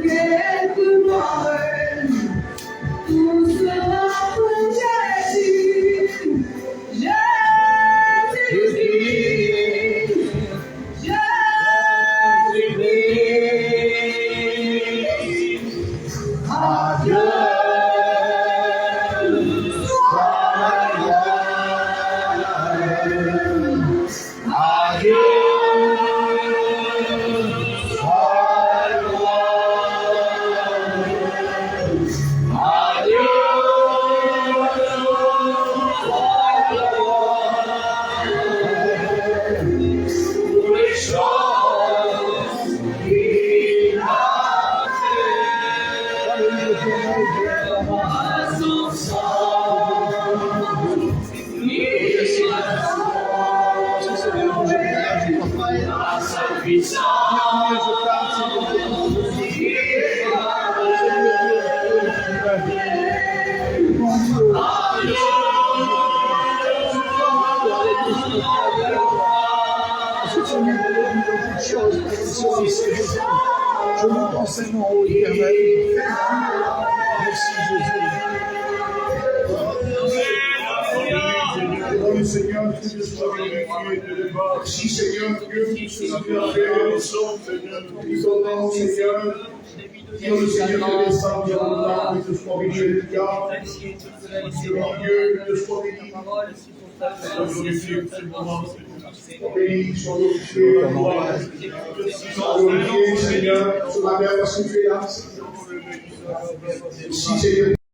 quelque moelle, tout sera pour Jésus, Jésus-Christ, Jésus-Christ. Adieu, sois adieu, pour les choses qu'il a fait, à son sang, il a sauvé, à sa puissance, il a Je monte enseignement au éternel. Merci Jésus. Oh Seigneur, que Dieu soit glorifié de débat. Merci Seigneur, Dieu, pour ce que tu as fait. Nous sommes, Seigneur, nous sommes, Seigneur. Dieu le Seigneur, que les saints, Dieu, que Dieu soit béni, Dieu, que Dieu soit béni. Sois glorifié pour ce moment. Sois béni, sois glorifié, sois glorifié, Seigneur, sur la terre, parce que tu es là. Merci Seigneur.